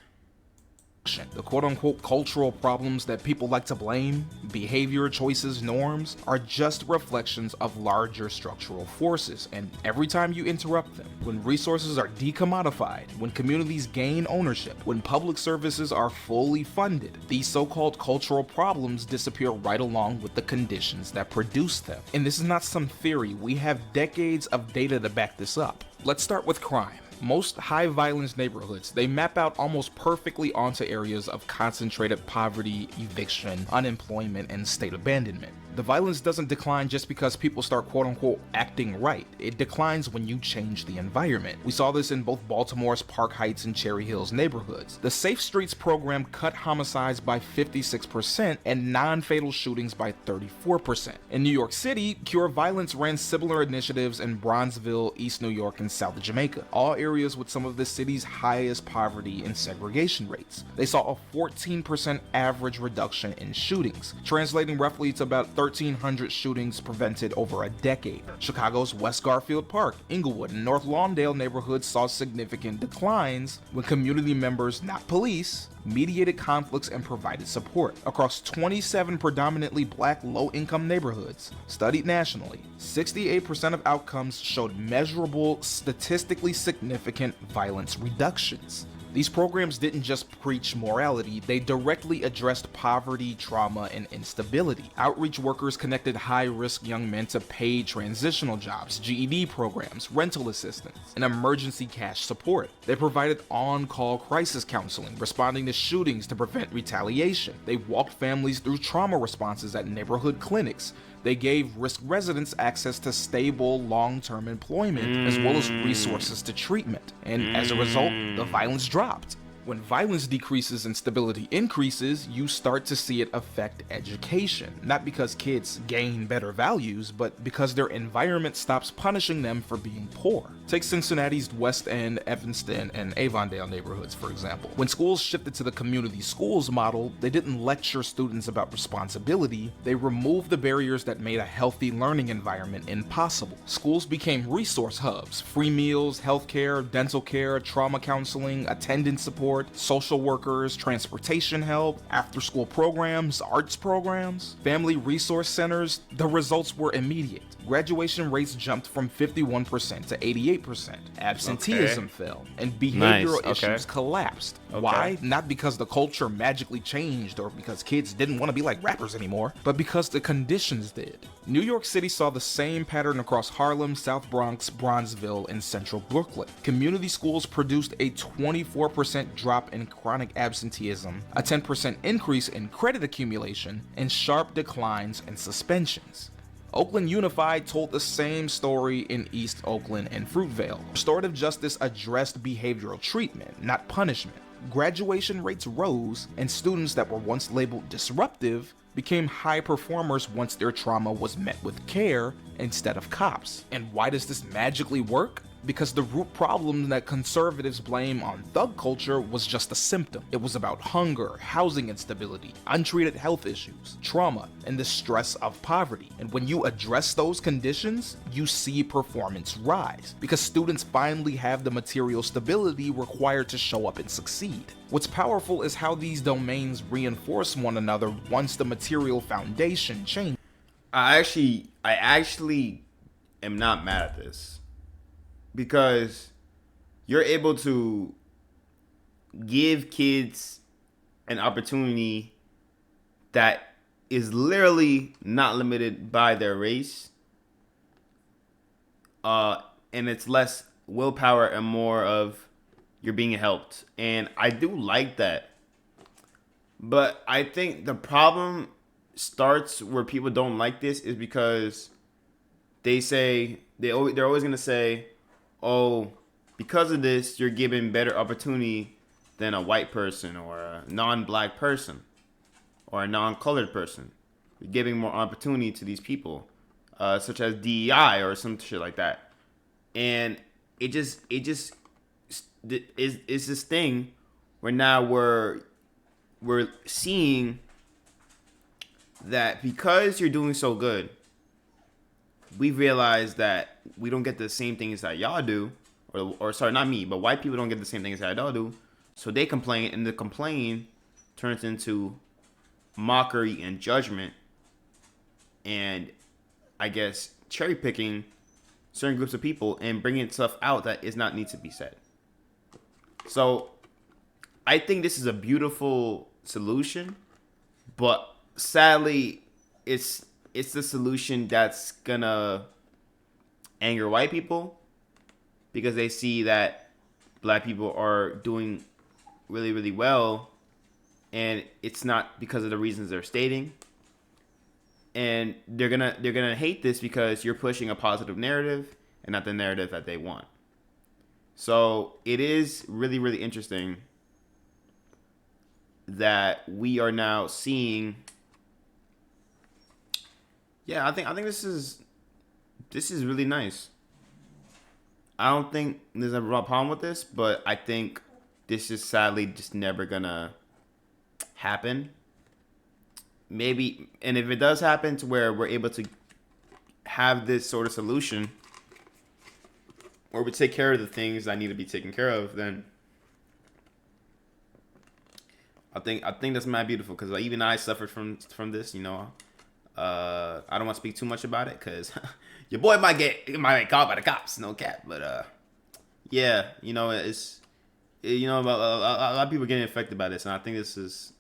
The quote-unquote cultural problems that people like to blame, behavior, choices, norms, are just reflections of larger structural forces, and every time you interrupt them, when resources are decommodified, when communities gain ownership, when public services are fully funded, these so-called cultural problems disappear right along with the conditions that produce them. And this is not some theory, we have decades of data to back this up. Let's start with crime. Most high-violence neighborhoods, they map out almost perfectly onto areas of concentrated poverty, eviction, unemployment, and state abandonment. The violence doesn't decline just because people start quote-unquote acting right. It declines when you change the environment. We saw this in both Baltimore's Park Heights and Cherry Hills neighborhoods. The Safe Streets program cut homicides by 56% and non-fatal shootings by 34%. In New York City, Cure Violence ran similar initiatives in Bronzeville, East New York, and South Jamaica, all areas with some of the city's highest poverty and segregation rates. They saw a 14% average reduction in shootings, translating roughly to about 1,300 shootings prevented over a decade. Chicago's West Garfield Park, Inglewood, and North Lawndale neighborhoods saw significant declines when community members, not police, mediated conflicts and provided support. Across 27 predominantly black low-income neighborhoods studied nationally, 68% of outcomes showed measurable, statistically significant violence reductions. These programs didn't just preach morality, they directly addressed poverty, trauma, and instability. Outreach workers connected high-risk young men to paid transitional jobs, GED programs, rental assistance, and emergency cash support. They provided on-call crisis counseling, responding to shootings to prevent retaliation. They walked families through trauma responses at neighborhood clinics. They gave risk residents access to stable, long-term employment, as well as resources to treatment. And as a result, the violence dropped. When violence decreases and stability increases, you start to see it affect education. Not because kids gain better values, but because their environment stops punishing them for being poor. Take Cincinnati's West End, Evanston, and Avondale neighborhoods, for example. When schools shifted to the community schools model, they didn't lecture students about responsibility, they removed the barriers that made a healthy learning environment impossible. Schools became resource hubs, free meals, healthcare, dental care, trauma counseling, attendance support, social workers, transportation help, after-school programs, arts programs, family resource centers. The results were immediate. Graduation rates jumped from 51% to 88%. Absenteeism fell, and behavioral issues collapsed. Why? Not because the culture magically changed or because kids didn't want to be like rappers anymore, but because the conditions did. New York City saw the same pattern across Harlem, South Bronx, Bronzeville, and Central Brooklyn. Community schools produced a 24% drop in chronic absenteeism, a 10% increase in credit accumulation, and sharp declines in suspensions. Oakland Unified told the same story in East Oakland and Fruitvale. Restorative justice addressed behavioral treatment, not punishment. Graduation rates rose, and students that were once labeled disruptive became high performers once their trauma was met with care instead of cops. And why does this magically work? Because the root problem that conservatives blame on thug culture was just a symptom. It was about hunger, housing instability, untreated health issues, trauma, and the stress of poverty. And when you address those conditions, you see performance rise, because students finally have the material stability required to show up and succeed. What's powerful is how these domains reinforce one another once the material foundation changes. I actually am not mad at this. Because you're able to give kids an opportunity that is literally not limited by their race. And it's less willpower and more of you're being helped. And I do like that. But I think the problem starts where people don't like this is because they say, they're always going to say, oh, because of this, you're given better opportunity than a white person or a non-black person or a non-colored person. You're giving more opportunity to these people, such as DEI or some shit like that. And it just is this thing where now we're seeing that because you're doing so good, we realize that we don't get the same things that y'all do, or sorry, not me, but white people don't get the same things that y'all do. So they complain, and the complaint turns into mockery and judgment, and I guess cherry picking certain groups of people and bringing stuff out that is not need to be said. So I think this is a beautiful solution, but sadly, it's the solution that's gonna anger white people because they see that black people are doing really, really well, and it's not because of the reasons they're stating. And they're gonna hate this because you're pushing a positive narrative and not the narrative that they want. So it is really, really interesting that we are now seeing. Yeah, I think this is really nice. I don't think there's a problem with this, but I think this is sadly just never gonna happen. Maybe, and if it does happen to where we're able to have this sort of solution, or we take care of the things that need to be taken care of, then I think that's mad beautiful. Because even I suffered from this, you know. I don't want to speak too much about it because your boy might get caught by the cops, no cap. But yeah, you know, a lot of people are getting affected by this, and I think this is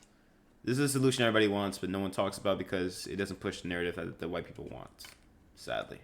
a solution everybody wants, but no one talks about because it doesn't push the narrative that the white people want. Sadly.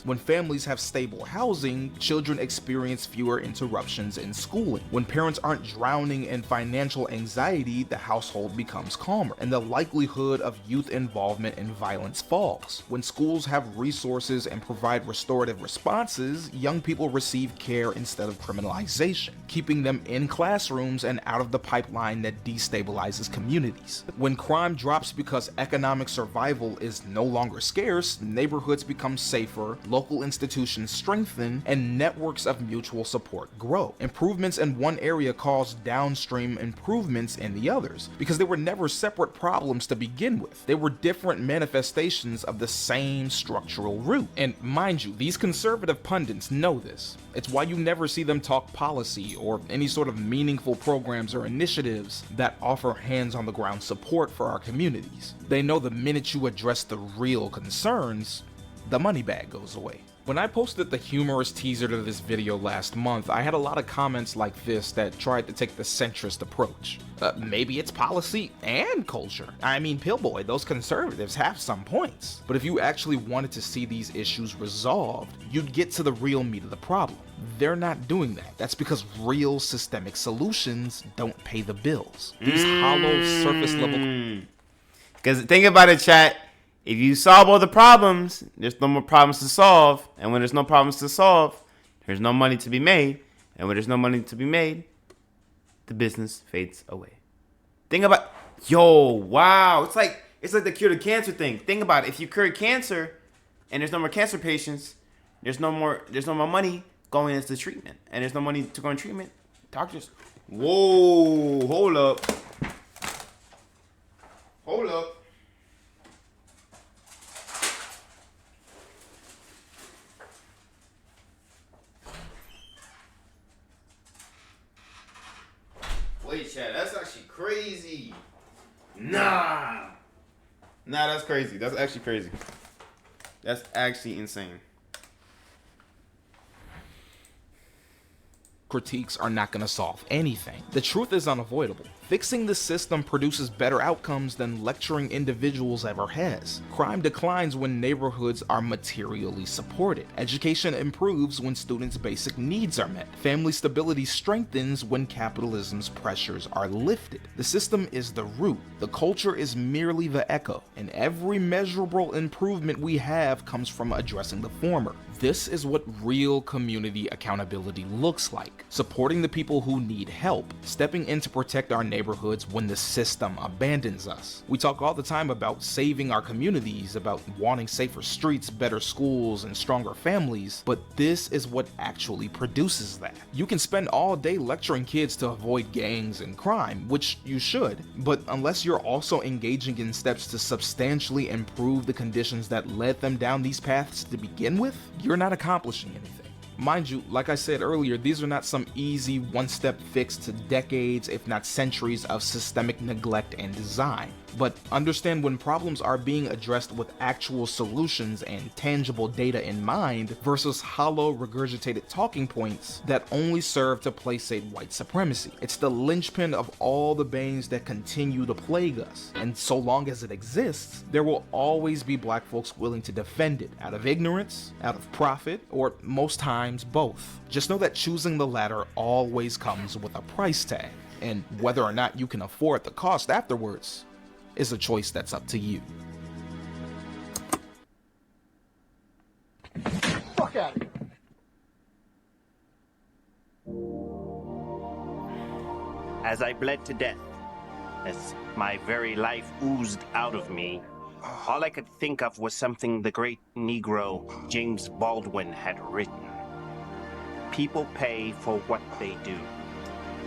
When families have stable housing, children experience fewer interruptions in schooling. When parents aren't drowning in financial anxiety, the household becomes calmer, and the likelihood of youth involvement in violence falls. When schools have resources and provide restorative responses, young people receive care instead of criminalization, keeping them in classrooms and out of the pipeline that destabilizes communities. When crime drops because economic survival is no longer scarce, neighborhoods become safer, local institutions strengthen, and networks of mutual support grow. Improvements in one area cause downstream improvements in the others, because they were never separate problems to begin with. They were different manifestations of the same structural root. And mind you, these conservative pundits know this. It's why you never see them talk policy or any sort of meaningful programs or initiatives that offer hands-on-the-ground support for our communities. They know the minute you address the real concerns, the money bag goes away. When I posted the humorous teaser to this video last month, I had a lot of comments like this that tried to take the centrist approach. Maybe it's policy and culture. I mean, Pillboy, those conservatives have some points. But if you actually wanted to see these issues resolved, you'd get to the real meat of the problem. They're not doing that. That's because real systemic solutions don't pay the bills. These hollow surface level... Because think about it, chat. If you solve all the problems, there's no more problems to solve. And when there's no problems to solve, there's no money to be made. And when there's no money to be made, the business fades away. Think about, wow. It's like the cure to cancer thing. Think about it. If you cure cancer and there's no more cancer patients, there's no more money going into treatment. And there's no money to go in treatment. Doctors, whoa, hold up. Wait, chat, that's actually crazy. Nah, that's crazy. That's actually crazy. That's actually insane. Critiques are not going to solve anything. The truth is unavoidable. Fixing the system produces better outcomes than lecturing individuals ever has. Crime declines when neighborhoods are materially supported. Education improves when students' basic needs are met. Family stability strengthens when capitalism's pressures are lifted. The system is the root. The culture is merely the echo, and every measurable improvement we have comes from addressing the former. This is what real community accountability looks like. Supporting the people who need help, stepping in to protect our neighborhoods when the system abandons us. We talk all the time about saving our communities, about wanting safer streets, better schools, and stronger families, but this is what actually produces that. You can spend all day lecturing kids to avoid gangs and crime, which you should, but unless you're also engaging in steps to substantially improve the conditions that led them down these paths to begin with, you're not accomplishing anything. Mind you, like I said earlier, these are not some easy one-step fix to decades, if not centuries, of systemic neglect and design. But understand when problems are being addressed with actual solutions and tangible data in mind versus hollow, regurgitated talking points that only serve to placate white supremacy. It's the linchpin of all the banes that continue to plague us. And so long as it exists, there will always be black folks willing to defend it, out of ignorance, out of profit, or most times both. Just know that choosing the latter always comes with a price tag, and whether or not you can afford the cost afterwards, is a choice that's up to you. Fuck out of here. As I bled to death, as my very life oozed out of me, all I could think of was something the great Negro James Baldwin had written. People pay for what they do,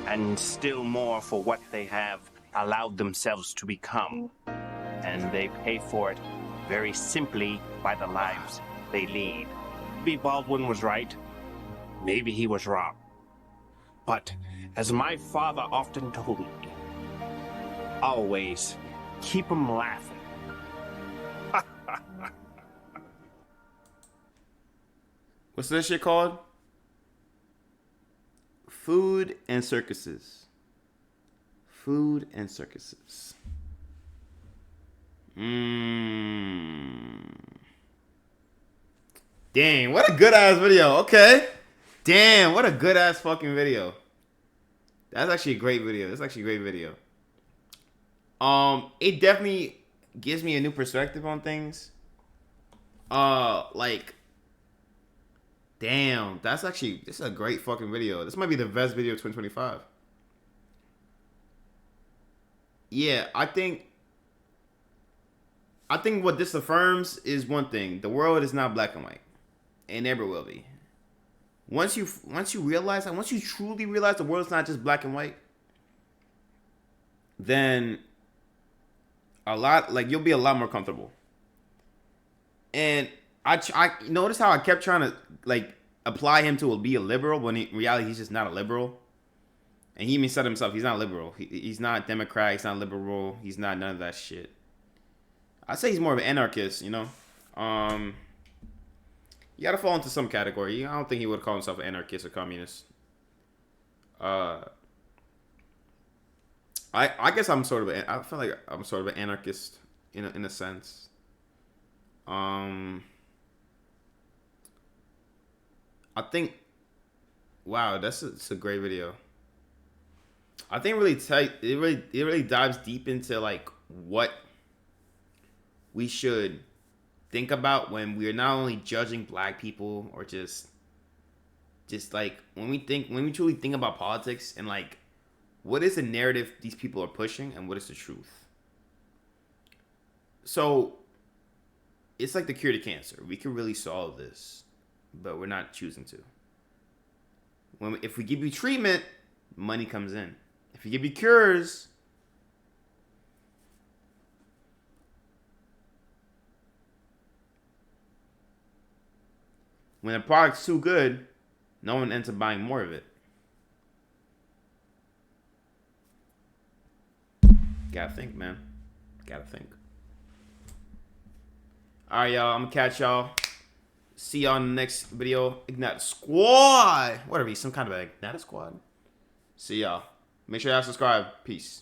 and still more for what they have allowed themselves to become. And they pay for it very simply by the lives they lead. Maybe Baldwin was right. Maybe he was wrong. But as my father often told me, always keep 'em laughing. What's this shit called? Food and circuses. Food and circuses. Dang, what a good ass video. Okay. Damn, what a good ass fucking video. That's actually a great video. That's actually a great video. It definitely gives me a new perspective on things. Like, damn, this is a great fucking video. This might be the best video of 2025. Yeah, I think what this affirms is one thing: the world is not black and white, and never will be. Once you realize that, once you truly realize the world's not just black and white, then you'll be a lot more comfortable. And I notice how I kept trying to apply him to be a liberal when in reality he's just not a liberal. And he even said himself, he's not a liberal. He's not a Democrat. He's not a liberal. He's not none of that shit. I'd say he's more of an anarchist, you know. You gotta fall into some category. I don't think he would call himself an anarchist or communist. I guess I feel like I'm sort of an anarchist in a sense. I think, wow, it's a great video. I think it really dives deep into like what we should think about when we're not only judging black people or just like when we truly think about politics and like what is the narrative these people are pushing and what is the truth. So it's like the cure to cancer. We can really solve this, but we're not choosing to. If we give you treatment, money comes in. If we give you cures, when a product's too good, no one ends up buying more of it. Gotta think, man. Gotta think. Alright, y'all. I'm gonna catch y'all. See y'all in the next video. Ignitah Squad. What are we? Some kind of Ignitah Squad? See y'all. Make sure y'all subscribe. Peace.